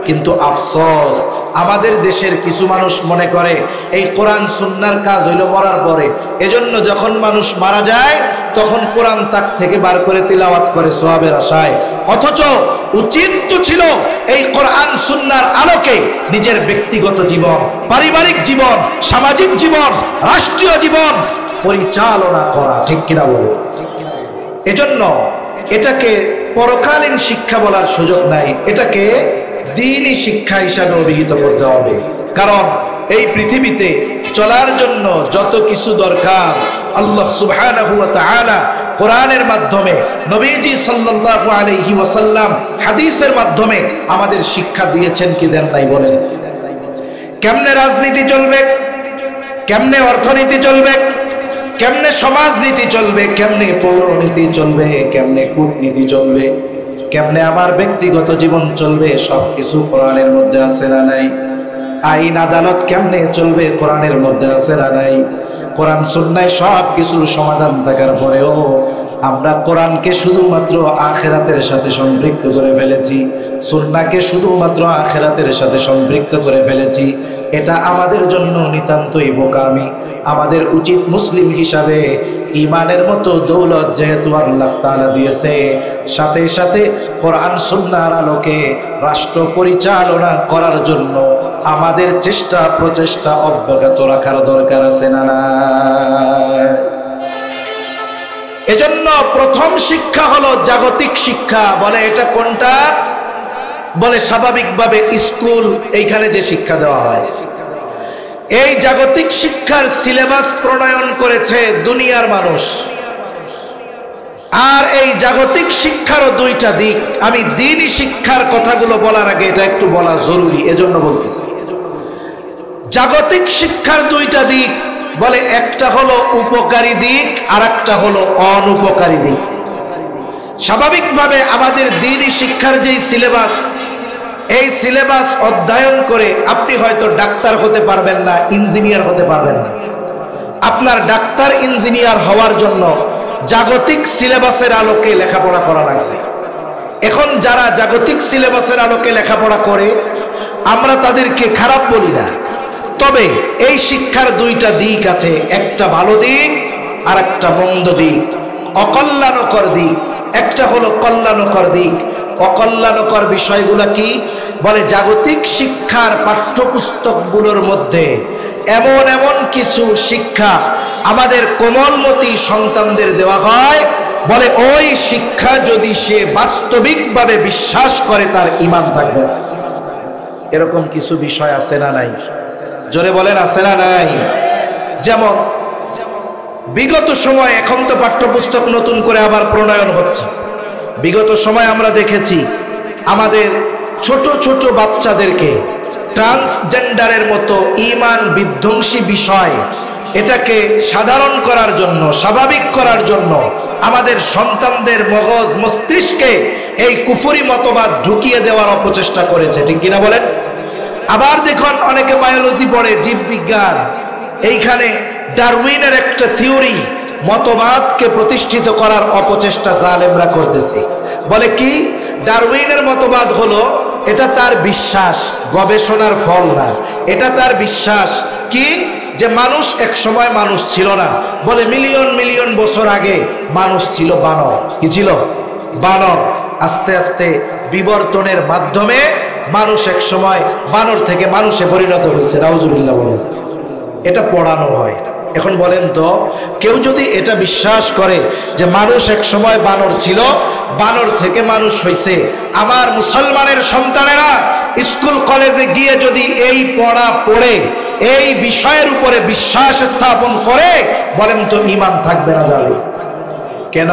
কিন্তু আফসোস, আমাদের দেশের কিছু মানুষ মনে করে এই কোরআন সুন্নাহর কাজ হইল মরার পরে। এজন্য যখন মানুষ মারা যায় তখন কোরআন তাক থেকে বার করে তিলাওয়াত করে সওয়াবের আশায়। অথচ উচিত তো ছিল এই কোরআন সুন্নাহর আলোকে নিজের ব্যক্তিগত জীবন, পারিবারিক জীবন, সামাজিক জীবন, রাষ্ট্রীয় জীবন পরিচালনা করা। ঠিক কিনা বলো? এজন্য এটাকে পরকালীন শিক্ষা বলার সুযোগ নাই, এটাকে দ্বীনি শিক্ষা হিসাবে অভিহিত করতে হবে। কারণ এই পৃথিবীতে চলার জন্য যত কিছু দরকার আল্লাহ সুবহানাহু ওয়া তাআলা কোরআনের মাধ্যমে, নবীজি সাল্লাল্লাহু আলাইহি ওয়াসাল্লাম হাদিসের মাধ্যমে আমাদের শিক্ষা দিয়েছেন কি দেন নাই? বলেন, কেমনে রাজনীতি চলবে, কেমনে অর্থনীতি চলবে, কেমনে সমাজনীতি চলবে, কেমনে পৌরনীতি চলবে, কেমনে কূটনীতি চলবে, কেমনে আমার ব্যক্তিগত জীবন চলবে, সবকিছু কোরআনের মধ্যে আছে না নাই? আইন আদালত কেমনে চলবে, কোরআনের মধ্যে আছে না নাই? কোরআন সুন্নাহয় সব কিছুর সমাধান থাকার পরেও আমরা কোরআনকে শুধুমাত্র আখিরাতের সাথে সম্পৃক্ত করে ফেলেছি, সুন্নাহকে শুধুমাত্র আখিরাতের সাথে সম্পৃক্ত করে ফেলেছি। এটা আমাদের জন্য নিতান্তই বোকামি। আমাদের উচিত মুসলিম হিসাবে ইমানের মতো দৌলত যেহেতু আল্লাহ তাআলা দিয়েছে, সাথে সাথে কোরআন সুন্নাহর আলোকে রাষ্ট্র পরিচালনা করার জন্য আমাদের চেষ্টা প্রচেষ্টা অব্যাহত রাখার দরকার আছে না? এজন্য প্রথম শিক্ষা হলো জাগতিক শিক্ষা। বলে এটা কোনটা? বলে স্বাভাবিকভাবে স্কুল, এইখানে যে শিক্ষা দেওয়া হয়, এই জাগতিক শিক্ষার সিলেবাস প্রণয়ন করেছে দুনিয়ার মানুষ। আর এই জাগতিক শিক্ষারও দুইটা দিক। আমি দ্বীনি শিক্ষার কথাগুলো বলার আগে এটা একটু বলা জরুরি, এজন্য বলতেছি। জাগতিক শিক্ষার দুইটা দিক। বলে একটা হলো উপকারী দিক আর একটা হলো অনুপকারী দিক। স্বাভাবিকভাবে আমাদের দ্বীনি শিক্ষার যেই সিলেবাস, এই সিলেবাস অধ্যয়ন করে আপনি হয়তো ডাক্তার হতে পারবেন না, ইঞ্জিনিয়ার হতে পারবেন না। আপনার ডাক্তার ইঞ্জিনিয়ার হওয়ার জন্য জাগতিক সিলেবাসের আলোকে লেখাপড়া করা লাগবে। এখন যারা জাগতিক সিলেবাসের আলোকে লেখাপড়া করে আমরা তাদেরকে খারাপ বলি না, তবে এই শিক্ষার দুইটা দিক আছে, একটা ভালো দিক আর একটা মন্দ দিক, অকল্যাণকর দিক। একটা হলো কল্যাণকর দিক। অকল্যাণকর বিষয়গুলো কি? বলে জাগতিক শিক্ষার পাঠ্যপুস্তকগুলোর মধ্যে এমন এমন কিছু শিক্ষা আমাদের কোমলমতি সন্তানদের দেওয়া হয়, বলে ওই শিক্ষা যদি সে বাস্তবিকভাবে বিশ্বাস করে তার ঈমান থাকবে না। এরকম কিছু বিষয় আছে না নাই? জোরে বলেন আছে না নাই? যেমন বিগত সময়, এখন তো পাঠ্যপুস্তক নতুন করে আবার প্রণয়ন হচ্ছে। বিগত সময় আমরা দেখেছি আমাদের ছোট ছোট বাচ্চাদেরকে ট্রান্সজেন্ডারের মতো ঈমান বিধ্বংসী বিষয়, এটাকে সাধারণ করার জন্য, স্বাভাবিক করার জন্য আমাদের সন্তানদের মগজ মস্তিষ্কে এই কুফরি মতবাদ ঢুকিয়ে দেওয়ার অপচেষ্টা করেছে, ঠিক কিনা বলেন? আবার দেখুন অনেকে বায়োলজি পড়ে, জীববিজ্ঞান, এইখানে ডারউইনের একটা থিওরি মতবাদকে প্রতিষ্ঠিত করার অপচেষ্টা জালেমরা করতেছে। বলে কি? ডারউইনের মতবাদ হলো এটা তার বিশ্বাস, গবেষণার ফল না, এটা তার বিশ্বাস কি যে মানুষ এক সময় মানুষ ছিল না। বলে মিলিয়ন মিলিয়ন বছর আগে মানুষ ছিল বানর। কি ছিল? বানর। আস্তে আস্তে বিবর্তনের মাধ্যমে মানুষ এক সময় বানর থেকে মানুষে পরিণত হয়েছে। নাউজুবিল্লাহ বলেন। এটা পড়ানো হয়। এখন বলেন তো, কেউ যদি এটা বিশ্বাস করে যে মানুষ এক সময় বানর ছিল, বানর থেকে মানুষ হয়েছে, আমার মুসলমানের সন্তানেরা স্কুল কলেজে গিয়ে যদি এই পড়া পড়ে এই বিষয়ের উপরে বিশ্বাস স্থাপন করে, বলেন তো ঈমান থাকবে না যাবে কেন?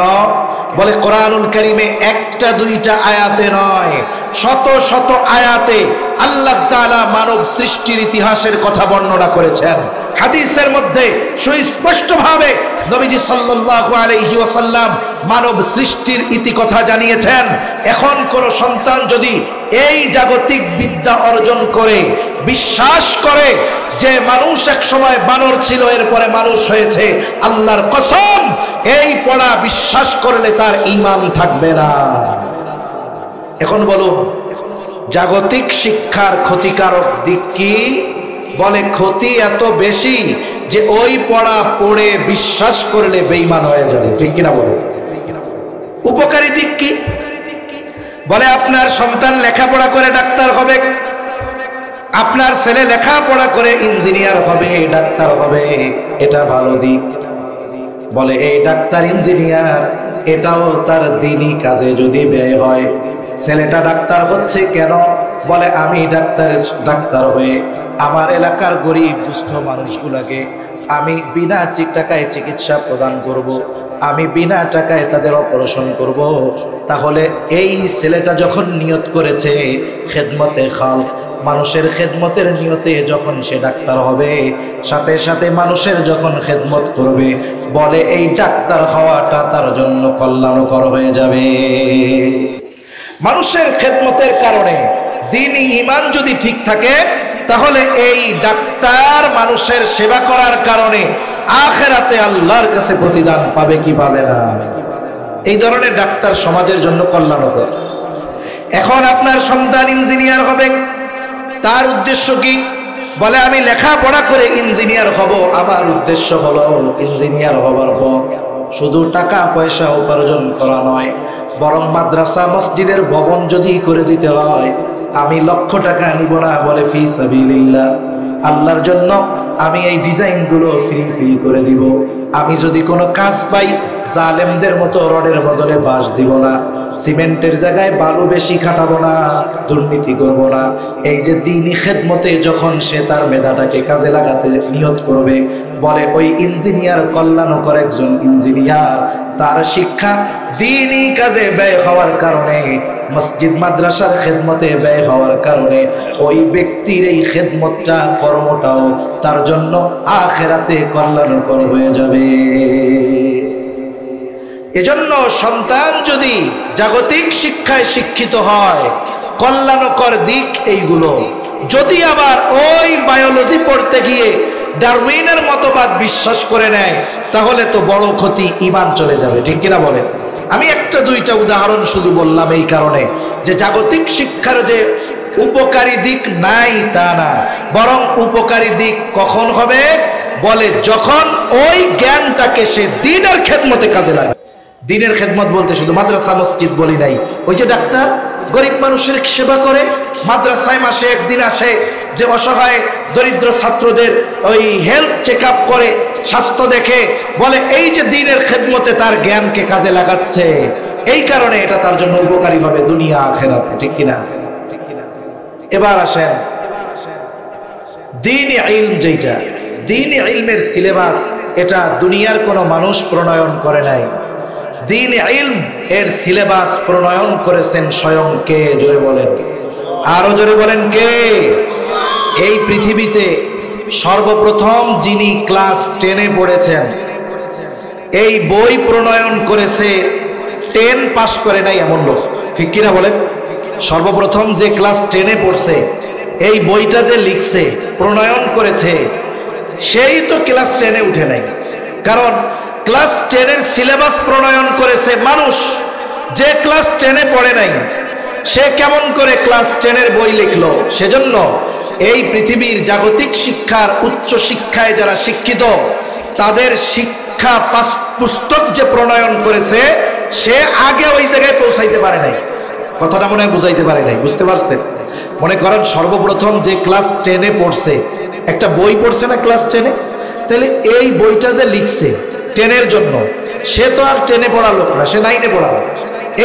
বলে কোরআনুল কারীমে একটা দুইটা আয়াতে নয়, শত শত আয়াতে আল্লাহ তাআলা মানব সৃষ্টির ইতিহাসের কথা বর্ণনা করেছেন। হাদিসের মধ্যে সুস্পষ্টভাবে নবীজি সাল্লাল্লাহু আলাইহি ওয়াসাল্লাম মানব সৃষ্টির ইতিকথা জানিয়েছেন। এখন কোন সন্তান যদি এই জাগতিক বিদ্যা অর্জন করে বিশ্বাস করে যে মানুষ এক সময় বানর ছিল, এরপরে মানুষ হয়েছে, আল্লাহর কসম এই পড়া বিশ্বাস করলে তার ঈমান থাকবে না। এখন বলুন, জাগতিক শিক্ষার ক্ষতিকারক দিক কি? বলে ক্ষতি এত বেশি যে ওই পড়া পড়ে বিশ্বাস করলে বেঈমান হয়ে যাবে, ঠিক কিনা বলুন? উপকারী দিক কি? বলে আপনার সন্তান লেখাপড়া করে ডাক্তার হবে, আপনার ছেলে লেখাপড়া করে ইঞ্জিনিয়ার হবে, ডাক্তার হবে, এটা ভালো দিক। বলে এই ডাক্তার ইঞ্জিনিয়ার এটাও তার দ্বীনি কাজে যদি ব্যয় হয়। ছেলেটা ডাক্তার হচ্ছে কেন? বলে আমি ডাক্তার হয়ে আমার এলাকার গরিব দুস্থ মানুষগুলোকে আমি বিনা টাকায় চিকিৎসা প্রদান করব, আমি বিনা টাকায় তাদের অপারেশন করব। তাহলে এই ছেলেটা যখন নিয়ত করেছে খেদমতে খালক, মানুষের খেদমতের নিয়তে যখন সে ডাক্তার হবে, সাথে সাথে মানুষের যখন খেদমত করবে, বলে এই ডাক্তার হওয়াটা তার জন্য কল্যাণকর হয়ে যাবে। মানুষের খেদমতের কারণে দ্বীনি ঈমান যদি ঠিক থাকে, তাহলে এই ডাক্তার মানুষের সেবা করার কারণে আখিরাতে আল্লাহর কাছে প্রতিদান পাবে কি পাবে না? এই ধরনের ডাক্তার সমাজের জন্য কল্যাণকর। এখন আপনার সন্তান ইঞ্জিনিয়ার হবে, তার উদ্দেশ্য কি? বলে আমি লেখাপড়া করে ইঞ্জিনিয়ার হব। আমার উদ্দেশ্য হলো ইঞ্জিনিয়ার হবার পর শুধু টাকা পয়সা উপার্জন করা নয়, বরং মাদ্রাসা মসজিদের ভবন যদি করে দিতে হয় আমি লক্ষ টাকা নিব না। বলে ফি সাবিলিল্লাহ, আল্লাহর জন্য আমি এই ডিজাইনগুলো ফ্রি করে দিব। আমি যদি কোনো কাজ পাই জালেমদের মতো রডের বদলে বাঁশ দিব না, সিমেন্টের জায়গায় বালু বেশি খাটাবো না, দুর্নীতি করব না। এই যে দ্বীনি খেদমতে যখন সে তার মেধাটাকে কাজে লাগাতে নিয়ত করবে, বলে ওই ইঞ্জিনিয়ার, কল্যাণকর একজন ইঞ্জিনিয়ার, তার শিক্ষা দ্বীনি কাজে ব্যয় হওয়ার কারণে, মসজিদ মাদ্রাসার খেদমতে ব্যয় হওয়ার কারণে ওই ব্যক্তির এই খেদমতটা, কর্মটাও তার জন্য আখিরাতে কল্যাণকর হয়ে যাবে। এজন্য সন্তান যদি জাগতিক শিক্ষায় শিক্ষিত হয়, কল্যাণকর দিক এইগুলো। যদি আবার ওই বায়োলজি পড়তে গিয়ে ডারউইনের মতবাদ বিশ্বাস করে নেয়, তাহলে তো বড় ক্ষতি, ঈমান চলে যাবে। ঠিক কিনা বলেন? আমি একটা দুইটা উদাহরণ শুধু বললাম এই কারণে যে জাগতিক শিক্ষার যে উপকারী দিক নাই তা না, বরং উপকারী দিক কখন হবে? বলে যখন ওই জ্ঞানটাকে সে দ্বীনের খেদমতে কাজে লাগায়। দ্বীনের খেদমত বলতে শুধু মাদ্রাসা মসজিদ বলি নাই। ওই যে ডাক্তার গরিব মানুষের সেবা করে, মাদ্রাসায় মাসে একদিন আসে, যে অসহায় দরিদ্র ছাত্রদের ওই হেলথ চেক আপ করে, স্বাস্থ্য দেখে, বলে এই যে দ্বীনের খেদমতে তার জ্ঞানকে কাজে লাগাচ্ছে, এই কারণে এটা তার জন্য উপকারী হবে দুনিয়া আখিরাতে। ঠিক কিনা? এবার আসেন, দ্বীনি ইলম, যেটা দ্বীনি ইলমের সিলেবাস, এটা দুনিয়ার কোনো মানুষ প্রণয়ন করে নাই। দ্বীনি ইলম এর সিলেবাস প্রণয়ন করেছেন স্বয়ং কে? জোরে বলেন, আরো জোরে বলেন কে? এই পৃথিবীতে সর্বপ্রথম যিনি ক্লাস 10-এ পড়েছেন, এই বই প্রণয়ন করেছে 10 পাস করে নাই এমন লোক। ঠিক কিনা বলেন? সর্বপ্রথম যে ক্লাস 10-এ পড়ছে, এই বইটা যে লিখছে, প্রণয়ন করেছে, সেই তো ক্লাস 10-এ উঠে নাই। কারণ ক্লাস 10-এর সিলেবাস প্রণয়ন করেছে মানুষ, যে ক্লাস 10-এ পড়ে নাই, সে কেমন করে ক্লাস 10-এর বই লিখলো? সেজন্য এই পৃথিবীর জাগতিক শিক্ষার, উচ্চ শিক্ষায় যারা শিক্ষিত, তাদের শিক্ষা পুস্তক যে প্রণয়ন করেছে, সে আগে ওই জায়গায় পৌঁছাইতে পারে নাই। কথাটা মনে হয় বুঝাইতে পারে নাই। বুঝতে পারছেন? মনে করেন সর্বপ্রথম যে ক্লাস 10-এ পড়ছে, একটা বই পড়ছে না ক্লাস 10-এ, তাহলে এই বইটা যে লিখছে 10-এর জন্য, সে তো আর 10-এ পড়া লোক না, সে 9-এ পড়ালো,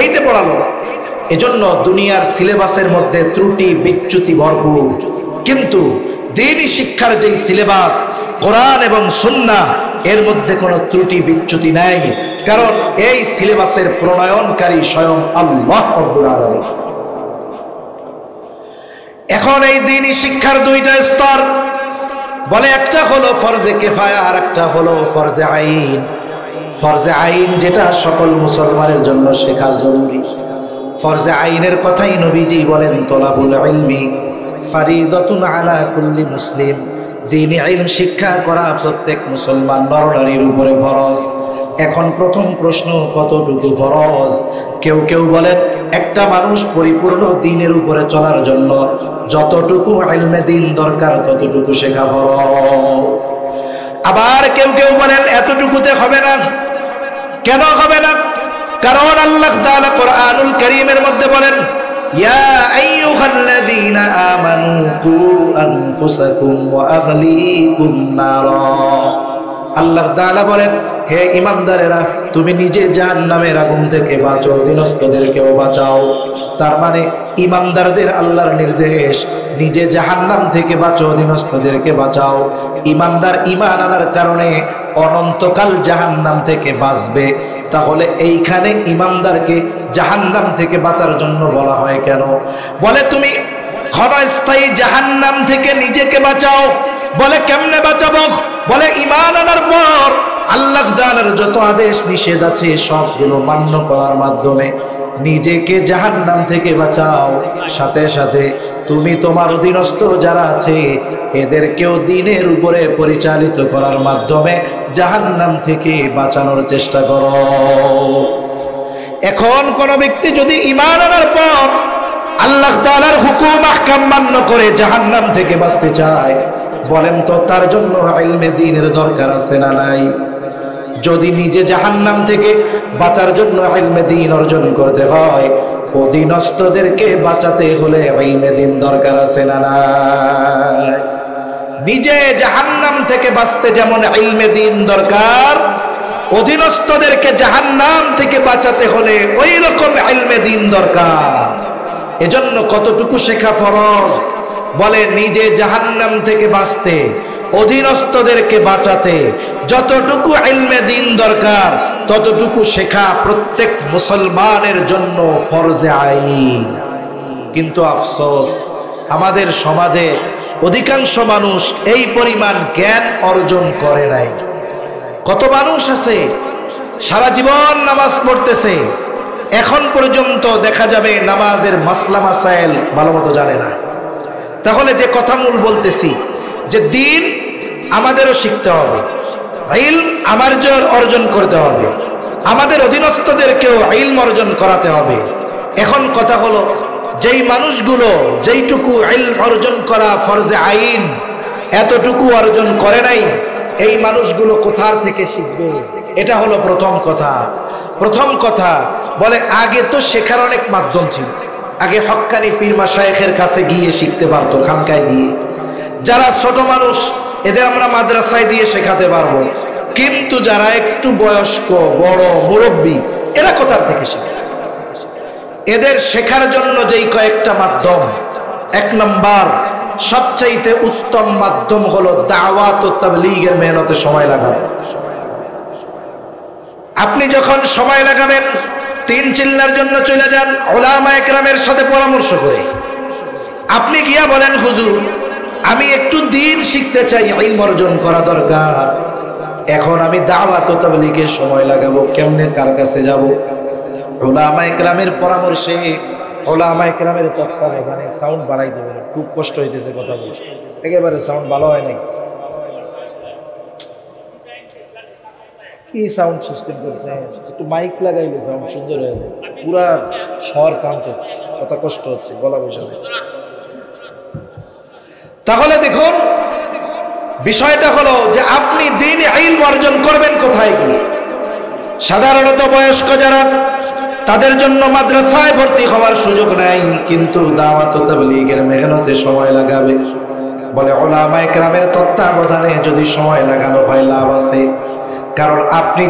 8-এ পড়ালো। এজন্য দুনিয়ার সিলেবাসের মধ্যে ত্রুটি বিচ্যুতি ভরপুর, কিন্তু দ্বীনি শিক্ষার যেই সিলেবাস, কোরআন এবং সুন্নাহ, এর মধ্যে কোনো ত্রুটি বিচ্যুতি নাই। কারণ এই সিলেবাসের প্রণয়নকারী স্বয়ং আল্লাহ রাব্বুল আলামিন। এখন এই দ্বীনি শিক্ষার দুইটা স্তর, বলে একটা হলো ফরজে কিফায়া, আর একটা হলো ফরজে আইন। ফরজে আইন যেটা সকল মুসলমানের জন্য শেখা জরুরি। ফরজে আইনের কথাই নবীজি বলেন, তলাবুল ইলমি ফারিদাতুন আলা কুল্লি মুসলিম। দ্বীনি ইলম শিক্ষা করা প্রত্যেক মুসলমান নরনারীর উপরে ফরজ। এখন প্রথম প্রশ্ন, কতটুকু ফরজ? কেউ কেউ বলেন একটা মানুষ পরিপূর্ণ দ্বীনের উপরে চলার জন্য যতটুকু ইলমে দ্বীন দরকার ততটুকু শেখা ফরজ। আবার কেউ কেউ বলেন এতটুকুতে হবে না। কেন হবে না? কারণ আল্লাহ তাআলা কোরআনুল কারীমের মধ্যে বলেন, ইয়া আইয়ুহাল্লাযীনা আমানু কু আনফুসাকুম ওয়া আহলিকুম নারা। আল্লাহ তাআলা বলেন, হে ঈমানদারেরা, তুমি নিজে জাহান্নামের আগুন থেকে বাঁচো, অধীনস্থদেরকেও বাঁচাও। তার মানে ঈমানদারদের আল্লাহর নির্দেশ, নিজে জাহান্নাম থেকে বাঁচো, অধীনস্থদেরকে বাঁচাও। ঈমানদার ঈমান আনার কারণে অনন্তকাল জাহান্নাম থেকে বাঁচবে। তাহলে এইখানে ঈমানদারকে জাহান্নাম থেকে বাঁচার জন্য বলা হয় কেন? বলে তুমি ক্ষণস্থায়ী জাহান্নাম থেকে নিজেকে বাঁচাও। বলে কেমনে বাঁচাবো? বলে ঈমান আনার পর আল্লাহ তাআলার যত আদেশ নিষেধ আছে সবগুলো মান্য করার মাধ্যমে নিজেকে জাহান্নাম থেকে বাঁচাও। সাথে সাথে তুমি তোমার অধীনস্থ যারা আছে এদেরকেও দ্বীনের উপরে পরিচালিত করার মাধ্যমে জাহান্নাম থেকে বাঁচানোর চেষ্টা করো। এখন কোন ব্যক্তি যদি ঈমান আনার পর আল্লাহ তাআলার হুকুম আহকাম মান্য করে জাহান্নাম থেকে বাঁচতে চায়, বলেন তো তার জন্য ইলমে দ্বীনের দরকার আছে না নাই? যদি নিজে জাহান্নাম থেকে বাঁচার জন্য ইলমে দ্বীন অর্জন করতে হয়, অধীনস্থদেরকে বাঁচাতে হলে ইলমে দ্বীন দরকার আছে না নাই? নিজে জাহান্নাম থেকে বাঁচতে যেমন ইলমে দ্বীন দরকার, অধীনস্থদেরকে জাহান্নাম থেকে বাঁচাতে হলে ওই রকম ইলমে দ্বীন দরকার। এজন্য কতটুকু শেখা ফরজ, বলে নিজে জাহান্নাম থেকে বাঁচতে, অধীনস্থদেরকে বাঁচাতে যতটুকু ইলমে দ্বীন দরকার ততটুকু শেখা প্রত্যেক মুসলমানের জন্য ফরজে আইন। কিন্তু আফসোস, আমাদের সমাজে অধিকাংশ মানুষ এই পরিমাণ জ্ঞান অর্জন করে নাই। কত মানুষ আছে সারা জীবন নামাজ পড়তেছে, এখন পর্যন্ত দেখা যাবে নামাজের মাসলা মাসাইল ভালো মতো জানে না। তাহলে যে কথা মূল বলতেছি যে দিন আমাদেরও শিখতে হবে, ইলম আমাদের অর্জন করতে হবে, আমাদের অধীনস্থদেরকেও ইলম অর্জন করাতে হবে। এখন কথা হলো, যেই মানুষগুলো যেইটুকু ইলম অর্জন করা ফরজে আইন এতটুকু অর্জন করে নাই, এই মানুষগুলো কোথা থেকে শিখবে? এটা হলো প্রথম কথা। প্রথম কথা বলে, আগে তো শেখার অনেক মাধ্যম ছিল। আগে হক্কানি পীর মাশায়েখের কাছে গিয়ে শিখতে পারতো, খানকায় গিয়ে। যারা ছোট মানুষ এদের আমরা মাদ্রাসায় দিয়ে শেখাতে পারবো, কিন্তু যারা একটু বয়স্ক, বড়, মুরব্বী, এরা কোথা থেকে শিখে? এদের শেখার জন্য যেই কয়েকটা মাধ্যম, এক নাম্বার সবচাইতে উত্তম মাধ্যম হলো দাওয়াত ও তাবলীগের মেহনতে সময় লাগানো। আপনি যখন সময় লাগাবেন, তিন চিল্লার জন্য চলে যান উলামায়ে কেরামের সাথে পরামর্শ করে। আপনি গিয়া বলেন, হুজুর আমি একটু দিন শিখতে চাই, ইলম অর্জন করা দরকার, এখন আমি দাওয়াত ও তাবলীগে সময় লাগাবো, কেমনে কার কাছে যাব? উলামায়ে কেরামের পরামর্শে, উলামায়ে কেরামের তত্ত্বাবধানে। সাউন্ড বাড়াই দেবেন, খুব কষ্ট হইতেছে কথা বলতে, একেবারে সাউন্ড ভালো হয় নাই। কি সাউন্ড সিস্টেম করছে, একটু মাইক লাগাইলে সাউন্ড সুন্দর হয়ে যায়, পুরা স্বর কানতেছে, কত কষ্ট হচ্ছে, গলা বসে যাচ্ছে। তাহলে দেখুন, বিষয়টা হলো যে আপনি দ্বীন ইলম অর্জন করবেন কোথায় গিয়ে? সাধারণত বয়স্ক যারা, তাদের জন্য মাদ্রাসায় ভর্তি হওয়ার সুযোগ নাই, কিন্তু দাওয়াত ও তাবলীগের মেহনতে সময় লাগাবে। বলে উলামায়ে কেরামের তত্ত্বাবধানে যদি সময় লাগানো হয়, লাভ আছে। কারণ আপনি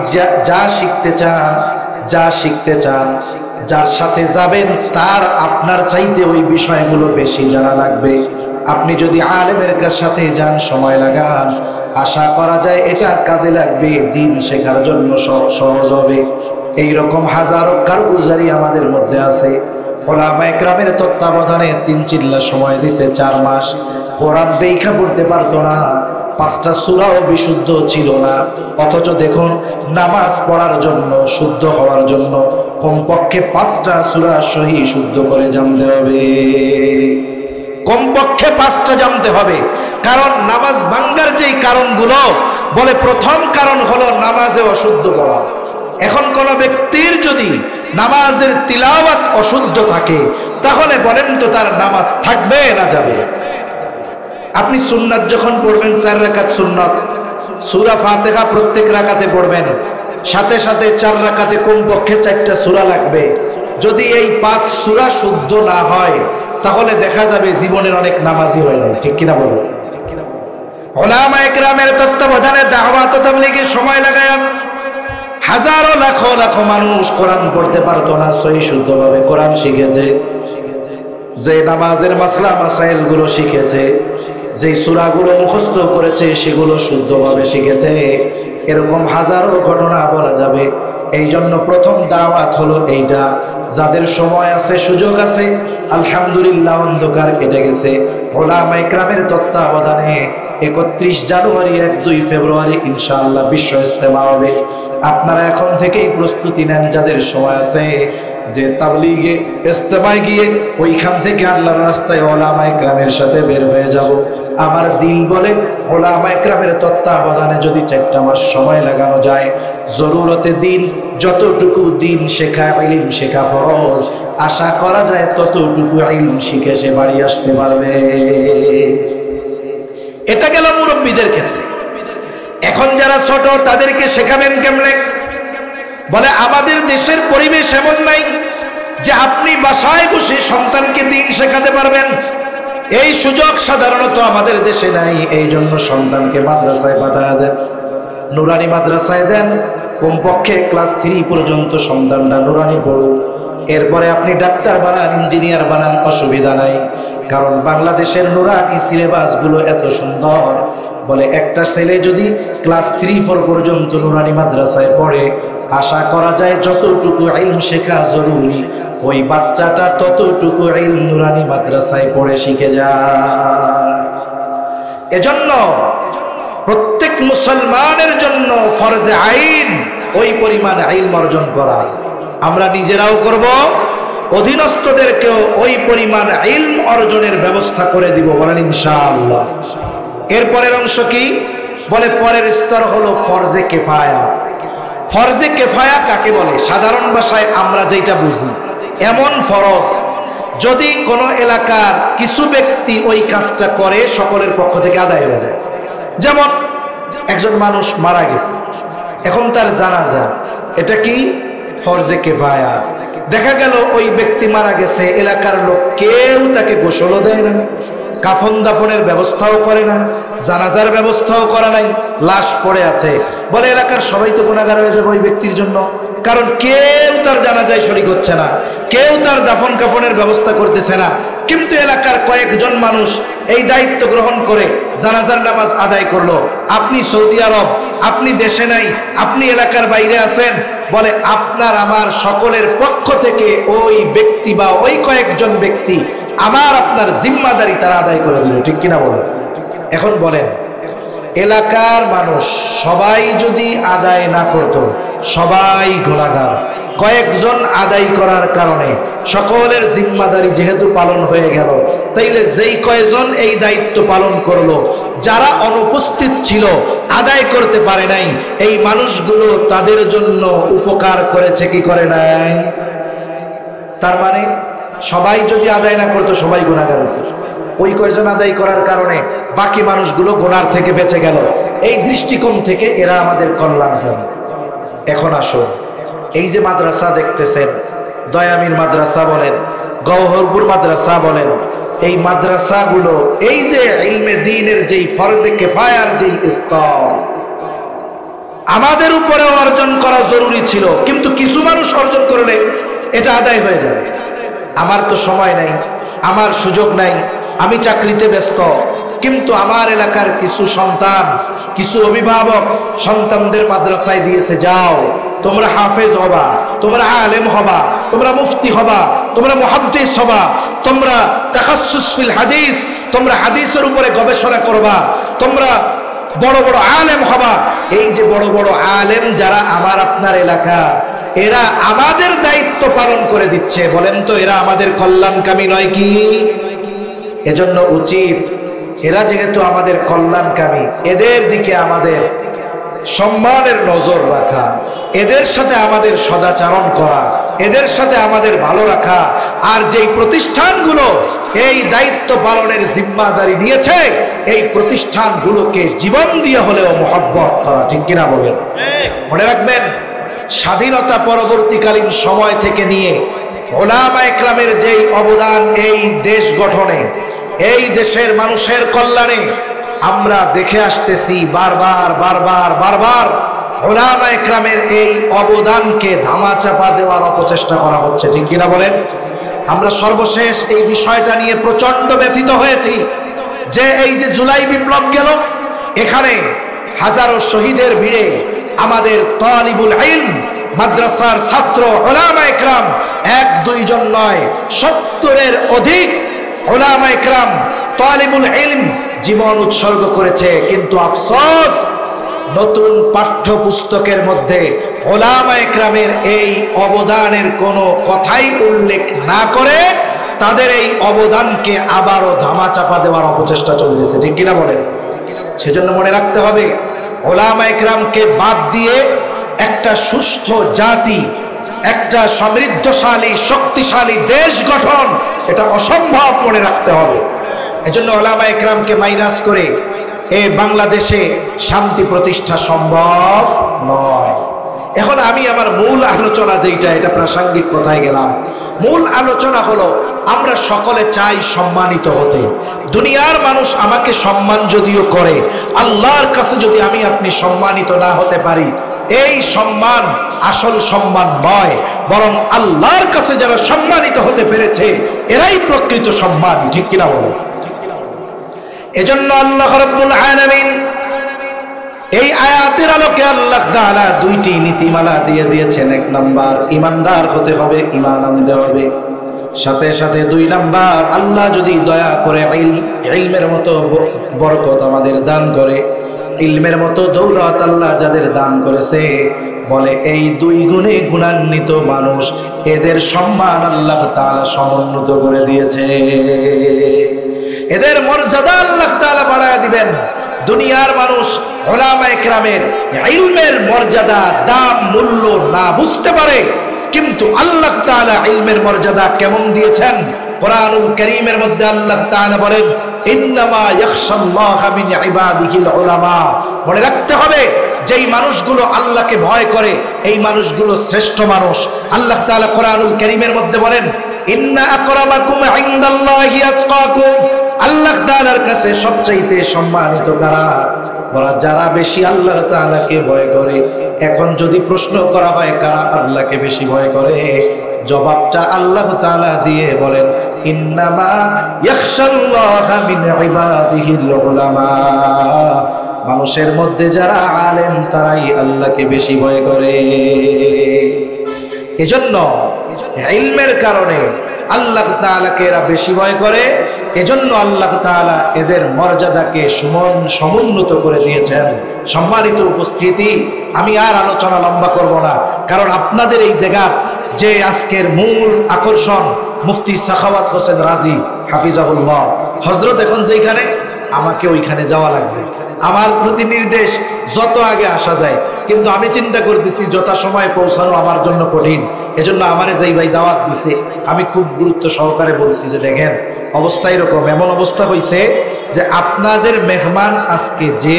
যা শিখতে চান, যার সাথে যাবেন তার আপনার চাইতে ওই বিষয়গুলো বেশি জানা লাগবে। আপনি যদি আলেমের সাথে যান, সময় লাগান, আশা করা যায় এটা কাজে লাগবে, দ্বীন শেখার জন্য সহজ হবে। এইরকম হাজারো কারগুজারি আমাদের মধ্যে আছে। উলামায়ে কেরামের তত্ত্বাবধানে তিন চিল্লা সময় দিছে, 4 মাস। কোরআন দেখা পড়তে পারতো না, 5টা সূরাও বিশুদ্ধ ছিল না। অথচ দেখুন, নামাজ পড়ার জন্য, শুদ্ধ হওয়ার জন্য কমপক্ষে 5টা সূরা সহি শুদ্ধ করে জানতে হবে, কমপক্ষে 5টা জানতে হবে। কারণ নামাজ ভাঙ্গার যেই কারণগুলো, বলে প্রথম কারণ হলো নামাজে অশুদ্ধ পড়া। এখন কোন ব্যক্তির যদি নামাজের তিলাওয়াত অশুদ্ধ থাকে, তাহলে বলেন তো তার নামাজ থাকবে না যাবে? আপনি সুন্নাত যখন পড়বেন, 4 রাকাত সুন্নাত, সূরা ফাতিহা প্রত্যেক রাকাতে পড়বেন, সাথে সাথে 4 রাকাতে কমপক্ষে 4টা সূরা লাগবে। যদি এই 5 সূরা শুদ্ধ না হয়, তাহলে দেখা যাবে জীবনের অনেক নামাজি হয় না। ঠিক কিনা বলুন? উলামায়ে কেরামের তত্ত্বাবধানে দাওয়াত ও তাবলীগে সময় লাগায় হাজারো লাখো লাখো মানুষ কোরআন পড়তে পারতো না, সহি শুদ্ধভাবে কোরআন শিখেছে। যে নামাজের মাসলা মাসাইল গুলো শিখেছে, যে সূরাগুলো মুখস্থ করেছে, সেগুলো শুদ্ধভাবে শিখেছে। এরকম হাজারো ঘটনা বলা যাবে। এই জন্য প্রথম দাওয়াত হলো এইটা। যাদের সময় আছে, সুযোগ আছে, আলহামদুলিল্লাহ, অন্ধকার কেটে গেছে, উলামায়ে কেরামের তত্ত্বাবধানে 31 জানুয়ারি, 1-2 ফেব্রুয়ারি ইনশাআল্লাহ বিশ্ব ইজতেমা হবে। আপনারা এখন থেকেই প্রস্তুতি নেন, যাদের সময় আছে, যে তাবলীগে ইজতেমায় গিয়ে ওইখান থেকে আল্লাহর রাস্তায় উলামায়ে কেরামের সাথে বের হয়ে যাব। আমার দিল বলে, উলামায়ে কেরামের তত্ত্বাবধানে যদি 4টা মাস সময় লাগানো যায়, জরুরতে দিন যতটুকু দিন শেখা, ইলম শেখা ফরজ, আশা করা যায় ততটুকু ইলম শিখে সে বাড়ি আসতে পারবে। এটা গেল মুরব্বীদের ক্ষেত্রে। এখন যারা ছোট, তাদেরকে শেখাবেন কেমনে? বলে আমাদের দেশের পরিবেশ এমন নাই যে আপনি বাসায় বসে সন্তানকে দিন শেখাতে পারবেন। এই সুযোগ সাধারণত আমাদের দেশে নাই। এই জন্য সন্তানকে মাদ্রাসায় পাঠায় দেন। নুরানি মাদ্রাসায় দেন, কমপক্ষে ক্লাস 3 পর্যন্ত সন্তানরা নুরানি পড়ুক। এরপরে আপনি ডাক্তার বানান, ইঞ্জিনিয়ার বানান, অসুবিধা নাই। কারণ বাংলাদেশের নুরানি সিলেবাসগুলো এত সুন্দর, বলে একটা ছেলে যদি ক্লাস 3-4 পর্যন্ত নুরানি মাদ্রাসায় পড়ে, আশা করা যায় যতটুকু ইলম শেখা জরুরি, ওই বাচ্চাটা ততটুকু ইলম নুরানি মাদ্রাসায় পড়ে শিখে যায়। এজন্য প্রত্যেক মুসলমানের জন্য ফরজে আইন ওই পরিমাণ ইলম অর্জন করা। আমরা নিজেরাও করব, অধীনস্থদেরকেও ওই পরিমাণ ইলম অর্জনের ব্যবস্থা করে দিব, বলেন ইনশাআল্লাহ। এরপরের অংশ কি বলে? পরের স্তর হলো ফরজে কেফায়া। ফরজে কেফায়া কাকে বলে? সাধারণ ভাষায় আমরা যেটা বুঝি, এমন ফরজ যদি কোনো এলাকার কিছু ব্যক্তি ওই কাজটা করে, সকলের পক্ষ থেকে আদায় হয়ে যায়। যেমন একজন মানুষ মারা গেছে, এখন তার জানাজা, এটা কি? ফরজে কেফায়া। দেখা গেল ওই ব্যক্তি মারা গেছে, এলাকার লোক কেউ তাকে গোসলও দেয় না, কাফন দাফনের ব্যবস্থাও করে না, জানাজার ব্যবস্থাও করা নাই, লাশ পড়ে আছে। বলে এলাকার সবাই তো গুনাহগার হয়ে যাবে ওই ব্যক্তির জন্য, কারণ কেউ তার জানাজায় শরীক হচ্ছে না, কেউ তার দাফন কাফনের ব্যবস্থা করতেছে না। কিন্তু এলাকার কয়েকজন মানুষ এই দায়িত্ব গ্রহণ করে জানাজার নামাজ আদায় করলো। আপনি সৌদি আরব, আপনি দেশে নাই, আপনি এলাকার বাইরে আছেন, বলে আপনার আমার সকলের পক্ষ থেকে ওই ব্যক্তি বা ওই কয়েকজন ব্যক্তি আমার আপনার জিম্মাদারি তারা আদায় করে দিল, ঠিক কিনা বলেন? এখন বলেন, এলাকার মানুষ সবাই যদি আদায় না করত, সবাই গুনাহগার। কয়েকজন আদায় করার কারণে সকলের জিম্মাদারি যেহেতু পালন হয়ে গেল, তাইলে যেই কয়জন এই দায়িত্ব পালন করলো, যারা অনুপস্থিত ছিল, আদায় করতে পারে নাই, এই মানুষগুলো তাদের জন্য উপকার করেছে কি করে নাই? তার মানে সবাই যদি আদায় না করতো, সবাই গুনাহগার হতো। ওই কয়জন আদায় করার কারণে বাকি মানুষগুলো গুনার থেকে বেঁচে গেল। এই দৃষ্টিকোণ থেকে এরা আমাদের কল্যাণকামী। এখন আসো, এই যে মাদ্রাসা দেখতেছেন, দয়ামির মাদ্রাসা বলেন, গওহরপুর মাদ্রাসা বলেন, এই মাদ্রাসাগুলো এই যে ইলমে দ্বীনের যেই ফরজে কিফায়ার যেই স্তর, আমাদের উপরে অর্জন করা জরুরি ছিল, কিন্তু কিছু মানুষ অর্জন করলে এটা আদায় হয়ে যাবে। আমার তো সময় নাই, আমার সুযোগ নাই, আমি চাকরিতে ব্যস্ত, কিন্তু আমার এলাকার কিছু সন্তান, কিছু অভিভাবক সন্তানদের মাদ্রাসায় দিয়েছে, যাও তোমরা হাফেজ হবা, তোমরা আলেম হবা, তোমরা মুফতি হবা, তোমরা মুহাদ্দিস হবা, তোমরা তাখাসসুস ফিল হাদিস, তোমরা হাদিসের উপরে গবেষণা করবা, তোমরা বড় বড় আলেম হবা। এই যে বড় বড় আলেম যারা আমার আপনার এলাকা, এরা আমাদের দায়িত্ব পালন করে দিচ্ছে, বলেন তো এরা আমাদের কল্যাণকামী নয় কি? এজন্য উচিত, এরা যেহেতু আমাদের কল্যাণকামী, এদের দিকে আমাদের সম্মানের নজর রাখা, এদের সাথে আমাদের সদাচরণ করা, এদের সাথে আমাদের ভালো রাখা। আর যেই প্রতিষ্ঠানগুলো এই দায়িত্ব পালনের জিম্মাদারি নিয়েছে, এই প্রতিষ্ঠানগুলোকে জীবন দিয়ে হলেও মহব্বত করা, ঠিক কিনা বলেন? মনে রাখবেন, স্বাধীনতা পরবর্তীকালীন সময় থেকে নিয়ে উলামা ইকরামের যেই অবদান এই দেশ গঠনে, এই দেশের মানুষের কল্যাণে আমরা দেখে আসতেছি, বারবার বারবার বারবার উলামা ইকরামের এই অবদানকে ধামাচাপা দেওয়ার অপচেষ্টা করা হচ্ছে, ঠিক কিনা বলেন? আমরা সর্বশেষ এই বিষয়টা নিয়ে প্রচন্ড ব্যথিত হয়েছি যে এই যে জুলাই বিপ্লব গেল, এখানে হাজারো শহীদের ভিড়ে আমাদের তালিবুল ইলম, মাদ্রাসার ছাত্র উলামা ইকরাম 1-2 জন নয়, 70-এর অধিক উলামা ইকরাম তালিবুল ইলম জীবন উৎসর্গ করেছে। কিন্তু আফসোস, নতুন পাঠ্যপুস্তকের মধ্যে উলামা ইকরামের এই অবদানের কোনো কথাই উল্লেখ না করে তাদের এই অবদানকে আবারও ধামাচাপা দেওয়ার অপচেষ্টা চলতেছে, ঠিক কিনা বলেন? সেজন্য মনে রাখতে হবে, উলামা ইকরামকে বাদ দিয়ে একটা সুস্থ জাতি, একটা সমৃদ্ধশালী শক্তিশালী দেশ গঠন, এটা অসম্ভব, মনে রাখতে হবে। এজন্য উলামা ইকরামকে মাইনাস করে এই বাংলাদেশে শান্তি প্রতিষ্ঠা সম্ভব নয়। এখন আমি আমার মূল আলোচনা যেটা, এটা প্রাসঙ্গিক কথায় গেলাম। মূল আলোচনা হলো আমরা সকলে চাই সম্মানিত হতে। দুনিয়ার মানুষ আমাকে সম্মান যদিও করে, আল্লাহর কাছে যদি আমি আপনি সম্মানিত না হতে পারি, এই সম্মান আসল সম্মান নয়, বরং আল্লাহর কাছে যারা সম্মানিত হতে পেরেছে এরাই প্রকৃত সম্মান। ঠিক কিনা বলো? এজন্য আল্লাহ রাব্বুল আলামিন এই আয়াতের আলোকে আল্লাহ তাআলা দুইটি নীতিমালা দিয়ে দিয়েছেন। এক নাম্বার, ইমানদার হতে হবে, ঈমান আনতে হবে। সাথে সাথে দুই নাম্বার, আল্লাহ যদি দয়া করে ইলমের মতো বরকত আমাদের দান করে, ইলমের মতো দৌলত আল্লাহ যাদের দান করেছে, বলে এই দুই গুণে গুণান্বিত মানুষ, এদের সম্মান আল্লাহ তাআলা সমুন্নত করে দিয়েছে। এদের মর্যাদা আল্লাহ তাআলা বাড়ায় দিবেন। দুনিয়ার মানুষ উলামায়ে কেরামের ইলমের মর্যাদা, দাম, মূল্য না বুঝতে পারে, কিন্তু আল্লাহ তাআলা ইলমের মর্যাদা কেমন দিয়েছেন। কোরআনুল কারীমের মধ্যে আল্লাহ তাআলা বলেন, ইন্নামা ইয়াখশাল্লাহা মিন ইবাদিহিল উলামা। মনে রাখতে হবে, যেই মানুষগুলো আল্লাহকে ভয় করে এই মানুষগুলো শ্রেষ্ঠ মানুষ। আল্লাহ তাআলা কোরআনুল কারীমের মধ্যে বলেন, ইন্না আকরামাকুম ইনদাল্লাহি আতকাকুম। আল্লাহ তাআলার কাছে সবচাইতে সম্মানিত কারা? বলা যারা বেশি আল্লাহ তাআলাকে ভয় করে। এখন যদি প্রশ্ন করা হয় কারা আল্লাহকে বেশি ভয় করে, জবাবটা আল্লাহ তাআলা দিয়ে বলেন, ইন্নামা ইয়াখশাল্লাহা মিন ইবাদিহিল উলামা। মানুষের মধ্যে যারা আলেম তারাই আল্লাহকে বেশি ভয় করে। এজন্য ইলমের কারণে আল্লাহ তাআলাকে এরা বেশি ভয় করে। এজন্য আল্লাহ তাআলা এদের মর্যাদাকে সমুন্নত করে দিয়েছেন। সম্মানিত উপস্থিতি, আমি আর আলোচনা লম্বা করব না, কারণ আপনাদের এই জায়গা যে আজকের মূল আকর্ষণ মুফতি সাখাওয়াত হোসেন রাজি হাফিজাহুল্লাহ হযরত, এখন যেখানে আমাকে ওইখানে যাওয়া লাগবে। আমার প্রতি নির্দেশ যত আগে আসা যায়, কিন্তু আমি চিন্তা করতেছি যথাসময়ে পৌঁছানো আমার জন্য কঠিন। এজন্য আমারে যেই ভাই দাওয়াত দিছে, আমি খুব গুরুত্ব সহকারে বলছি যে দেখেন অবস্থা এরকম, এমন অবস্থা হয়েছে যে আপনাদের মেহমান আজকে যে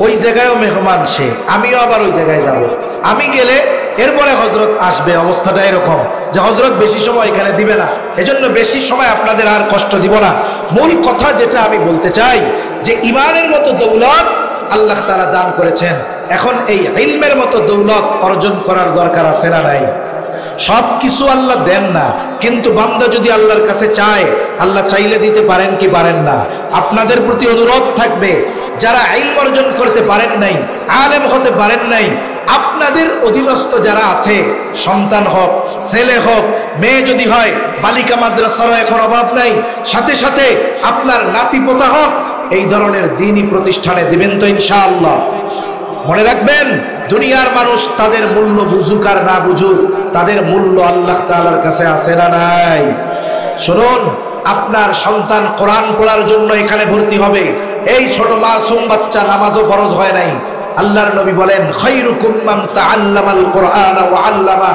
ওই জায়গায়ও মেহমান সে, আমিও আবার ওই জায়গায় যাব। আমি গেলে এরপরে হযরত আসবে। অবস্থাটা এরকম যে হযরত বেশি সময় এখানে দিবে না, এজন্য বেশি সময় আপনাদের আর কষ্ট দিব না। মূল কথা যেটা আমি বলতে চাই যে ঈমানের মতো দৌলত আল্লাহ তাআলা দান করেছেন। এখন এই ইলমের মতো দৌলত অর্জন করার দরকার আছে না নাই? সব কিছু আল্লাহ দেন না, কিন্তু বান্দা যদি আল্লাহর কাছে চায়, আল্লাহ চাইলে দিতে পারেন কি পারেন না। আপনাদের প্রতি অনুরোধ থাকবে, যারা ইলম অর্জন করতে পারেন নাই, আলেম হতে পারেন নাই, আপনাদের অধীনস্থ যারা আছে, সন্তান হোক, ছেলে হোক, মেয়ে যদি হয়, বালিকা মাদ্রাসারও এখন অভাব নাই, সাথে সাথে আপনার নাতি পোতা হোক, এই ধরনের দ্বীনি প্রতিষ্ঠানে দিবেন তো ইনশাআল্লাহ। মনে রাখবেন, দুনিয়ার মানুষ তাদের মূল্য বুঝুক আর না বুঝুক, তাদের মূল্য আল্লাহ তাআলার কাছে আছে না নাই? শুনুন, আপনার সন্তান কোরআন পড়ার জন্য এখানে ভর্তি হবে। এই ছোট মাসুম বাচ্চা, নামাজও ফরজ হয় নাই। আল্লাহর নবী বলেন, খায়রুকুম মান তাআল্লামাল কুরআনা ওয়া আল্লামা।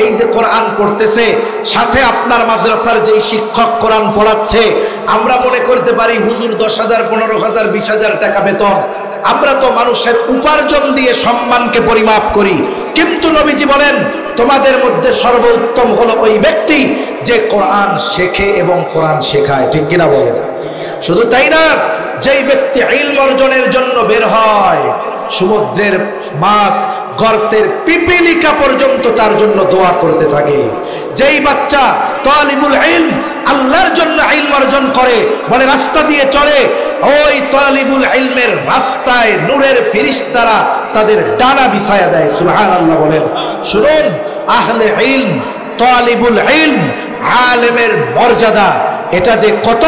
এই যে কোরআন পড়তেছে, সাথে আপনার মাদ্রাসার যেই শিক্ষক কোরআন পড়াচ্ছে, আমরা মনে করতে পারি হুজুর 10,000, 15,000, 20,000 টাকা বেতন। আমরা তো মানুষের উপার্জন দিয়ে সম্মানকে পরিমাপ করি, কিন্তু নবীজি বলেন তোমাদের মধ্যে সর্বোত্তম হলো ওই ব্যক্তি যে কোরআন শেখে এবং কোরআন শেখায়। ঠিক কিনা বলেন? শুধু তাই না, যেই ব্যক্তি ইলম অর্জনের জন্য বের হয়, সমুদ্রের মাছ, গর্তের পিপিলিকা পর্যন্ত তার জন্য দোয়া করতে থাকে। যেই বাচ্চা তালিবুল ইলম আল্লাহর জন্য ইলম অর্জন করে, বলে রাস্তা দিয়ে চলে, ওই তালিবুল ইলমের রাস্তায় নূরের ফেরেশতারা তাদের ডানা বিছায়া দেয়। সুবহানাল্লাহ বলেন। শুনুন, আহলে ইলম, তালিবুল ইলম, আলেমের মর্যাদা এটা যে কত,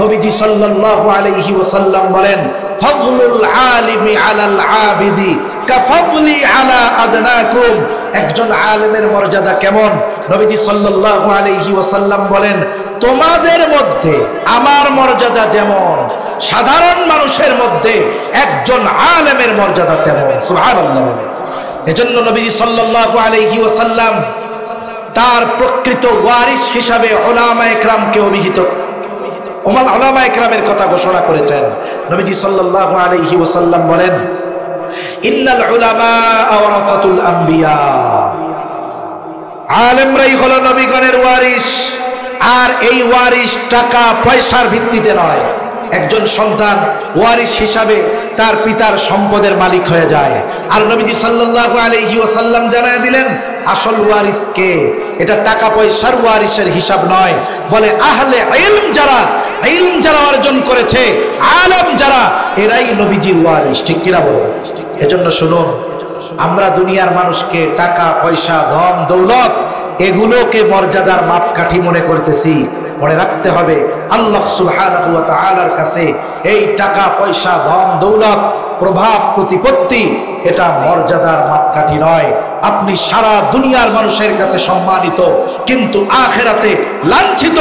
নবীজি সাল্লাল্লাহু আলাইহি ওয়াসাল্লাম বলেন, ফাদলুল আলিমি আলাল আবিদি কাফাদলি আলা আদনাকুম। একজন আলেমের মর্যাদা কেমন? নবীজি সাল্লাল্লাহু আলাইহি ওয়াসাল্লাম বলেন, তোমাদের মধ্যে আমার মর্যাদা যেমন, সাধারণ মানুষের মধ্যে একজন আলেমের মর্যাদা তেমন। সুবহানাল্লাহ। এজন্য নবীজি সাল্লাল্লাহু আলাইহি ওয়াসাল্লাম তার প্রকৃত ওয়ারিস হিসাবে উলামায়ে কেরামকে অভিহিত, উলামায়ে কেরামের কথা ঘোষণা করেছেন। নবীজি সাল্লাল্লাহু আলাইহি ওয়াসাল্লাম বলেন, ইন্নাল উলামা ওয়ারাসাতুল আম্বিয়া, আলেমরাই হলো নবীগণের ওয়ারিস। আর এই ওয়ারিস টাকা পয়সার ভিত্তিতে নয়। একজন সন্তান ওয়ারিস হিসাবে তার পিতার সম্পদের মালিক হয়ে যায়। আর নবীজি সাল্লাল্লাহু আলাইহি ওয়াসাল্লাম জানায় দিলেন আসল ওয়ারিস কে। এটা টাকা পয়সার ওয়ারিসের হিসাব নয়। বলে আহলে ইলম যারা অর্জন করেছে, আলেম যারা, এরাই নবীজির ওয়ারিস। ঠিক কিনা বলো? এজন্য শুনুন, আমরা দুনিয়ার মানুষকে টাকা পয়সা ধন দৌলত এগুলোকে মর্যাদার মাপকাঠি মনে করতেছি। মনে রাখতে হবে আল্লাহ সুবহানাহু ওয়া তাআলার কাছে এই টাকা পয়সা ধন দৌলত প্রভাব প্রতিপত্তি এটা মর্যাদার মাপকাঠি নয়। আপনি সারা দুনিয়ার মানুষের কাছে সম্মানিত, কিন্তু আখিরাতে লাঞ্ছিত।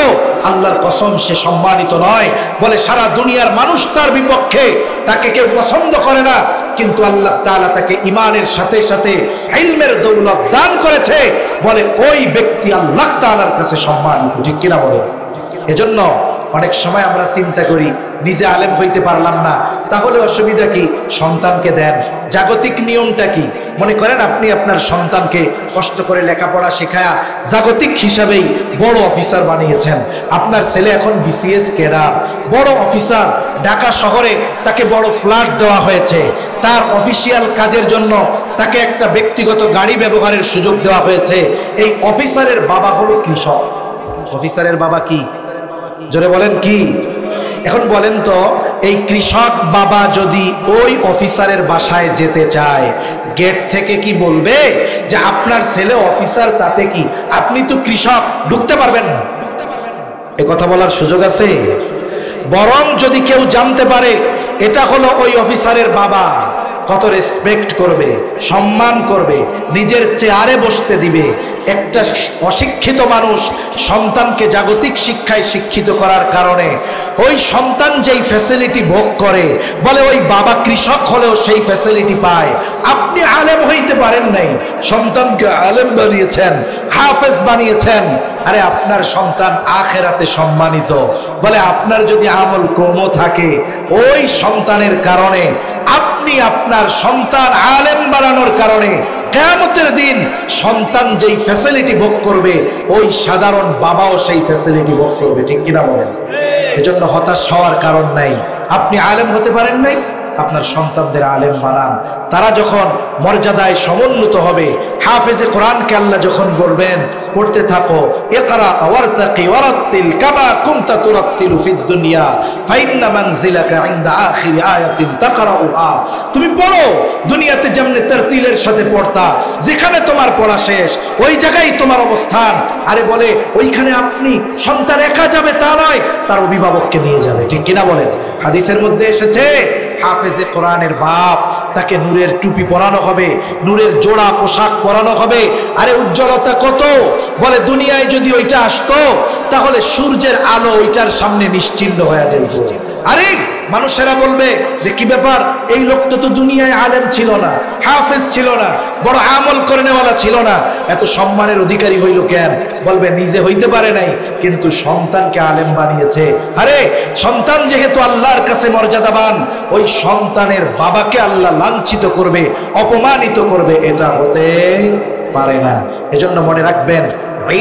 আল্লাহর কসম সে সম্মানিত নয়। বলে সারা দুনিয়ার মানুষ তার বিপক্ষে, তাকে কেউ পছন্দ করে না, কিন্তু আল্লাহ তাআলা তাকে ঈমানের সাথে সাথে ইলমের দৌলত দান করেছে। বলে ওই ব্যক্তি আল্লাহ তাআলার কাছে সম্মানিত। ঠিক কিনা বলে? এজন্য অনেক সময় আমরা চিন্তা করি নিজে আলেম হইতে পারলাম না, তাহলে অসুবিধা কি? সন্তানকে দেন। জাগতিক নিয়মটা কি? মনে করেন আপনি আপনার সন্তানকে কষ্ট করে লেখাপড়া শেখায়া জাগতিক হিসাবেই বড় অফিসার বানিয়েছেন। আপনার ছেলে এখন বিসিএস ক্যাডার, বড় অফিসার। ঢাকা শহরে তাকে বড় ফ্ল্যাট দেওয়া হয়েছে। তার অফিসিয়াল কাজের জন্য তাকে একটা ব্যক্তিগত গাড়ি ব্যবহারের সুযোগ দেওয়া হয়েছে। এই অফিসারের বাবা হলো কৃষক। অফিসারের বাবা কি? জোরে বলেন কি? এখন বলেন তো, এই কৃষক বাবা যদি ওই অফিসারের বাসায় যেতে চায়, গেট থেকে কি বলবে যে আপনার ছেলে অফিসার, তাতে কি? আপনি তো কৃষক, ঢুকতে পারবেন না। এ কথা বলার সুযোগ আছে? বরং যদি কেউ জানতে পারে এটা হলো ওই অফিসারের বাবা, কত রেসপেক্ট করবে, সম্মান করবে, নিজের চেয়ারে বসতে দিবে। একটা অশিক্ষিত মানুষ সন্তানকে জাগতিক শিক্ষায় শিক্ষিত করার কারণে ওই সন্তান যেই ফ্যাসিলিটি ভোগ করে, বলে ওই বাবা কৃষক হলেও সেই ফ্যাসিলিটি পায়। আপনি আলেম হইতে পারেন নাই, সন্তানকে আলেম বানিয়েছেন, হাফেজ বানিয়েছেন। আরে আপনার সন্তান আখিরাতে সম্মানিত। বলে আপনার যদি আমল কমও থাকে, ওই সন্তানের কারণে আপনি আপনার সন্তান আলেম বানানোর কারণে কিয়ামতের দিন সন্তান যেই ফ্যাসিলিটি ভোগ করবে, ওই সাধারণ বাবাও সেই ফ্যাসিলিটি ভোগ করবে। ঠিক কিনা বলেন? এজন্য হতাশ হওয়ার কারণ নাই। আপনি আলেম হতে পারেন নাই, আপনার সন্তানদের আলেম বানান। তারা যখন মর্যাদায় সমুন্নত হবে, হাফেজে কোরআনকে আল্লাহ যখন বলবেন পড়তে থাকো, ইকরা ওয়ারতাকি ওয়ারাতিল কামা কুনতা তুরাতিলু ফিদ দুনিয়া ফাইন্না মানজিলাকা ইনদা আখিরি আয়াতিন তাকরাউহা। তুমি পড়ো দুনিয়াতে যেমনি তারতিলের সাথে পড়তা, যেখানে তোমার পড়া শেষ ওই জায়গায় তোমার অবস্থান। আরে বলে ওইখানে আপনি সন্তান একা যাবে তা নয়, তার অভিভাবককে নিয়ে যাবে। ঠিক কিনা বলেন? হাদিসের মধ্যে এসেছে হাফেজে কোরআনের বাপ, তাকে নূরের টুপি পরানো হবে, নূরের জোড়া পোশাক পরানো হবে। আরে উজ্জ্বলতা কত! বলে দুনিয়ায় যদি ওইটা আসতো তাহলে সূর্যের আলো ওইটার সামনে নিশ্চিহ্ন হয়ে যাইত। আরে মানুষেরা বলবে যে কি ব্যাপার, এই লোকটা তো দুনিয়ায় আলেম ছিল না, হাফেজ ছিল না, বড় আমল করে নেওয়ালা ছিল না, এত সম্মানের অধিকারী হইল কেন? বলবে নিজে হইতে পারে নাই, কিন্তু সন্তানকে আলেম বানিয়েছে। আরে সন্তান যেহেতু আল্লাহর কাছে মর্যাদাবান, ওই সন্তানের বাবাকে আল্লাহ লাঞ্ছিত করবে, অপমানিত করবে, এটা হতে পারে না। এজন্য মনে রাখবেন,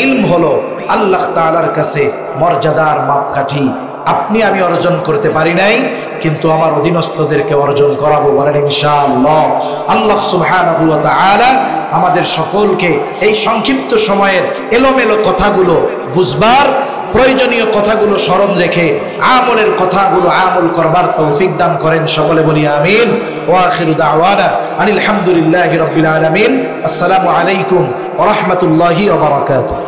ইলম হলো আল্লাহ তাআলার কাছে মর্যাদার মাপকাঠি। আপনি আমি অর্জন করতে পারি নাই, কিন্তু আমার অধীনস্থদেরকে অর্জন করাবো, বলেন ইনশাআল্লাহ। আল্লাহ সুবহানাহু ওয়া তাআলা আমাদের সকলকে এই সংক্ষিপ্ত সময়ের এলোমেলো কথাগুলো বুঝবার, প্রয়োজনীয় কথাগুলো স্মরণ রেখে আমলের কথাগুলো আমল করবার তৌফিক দান করেন। সকলে বলি আমিন। ওয়া আখিরু দাওয়ানা আনিল হামদুলিল্লাহি রাব্বিল আলামিন। আসসালামু আলাইকুম ওয়া রাহমাতুল্লাহি ওয়া বারাকাতুহু।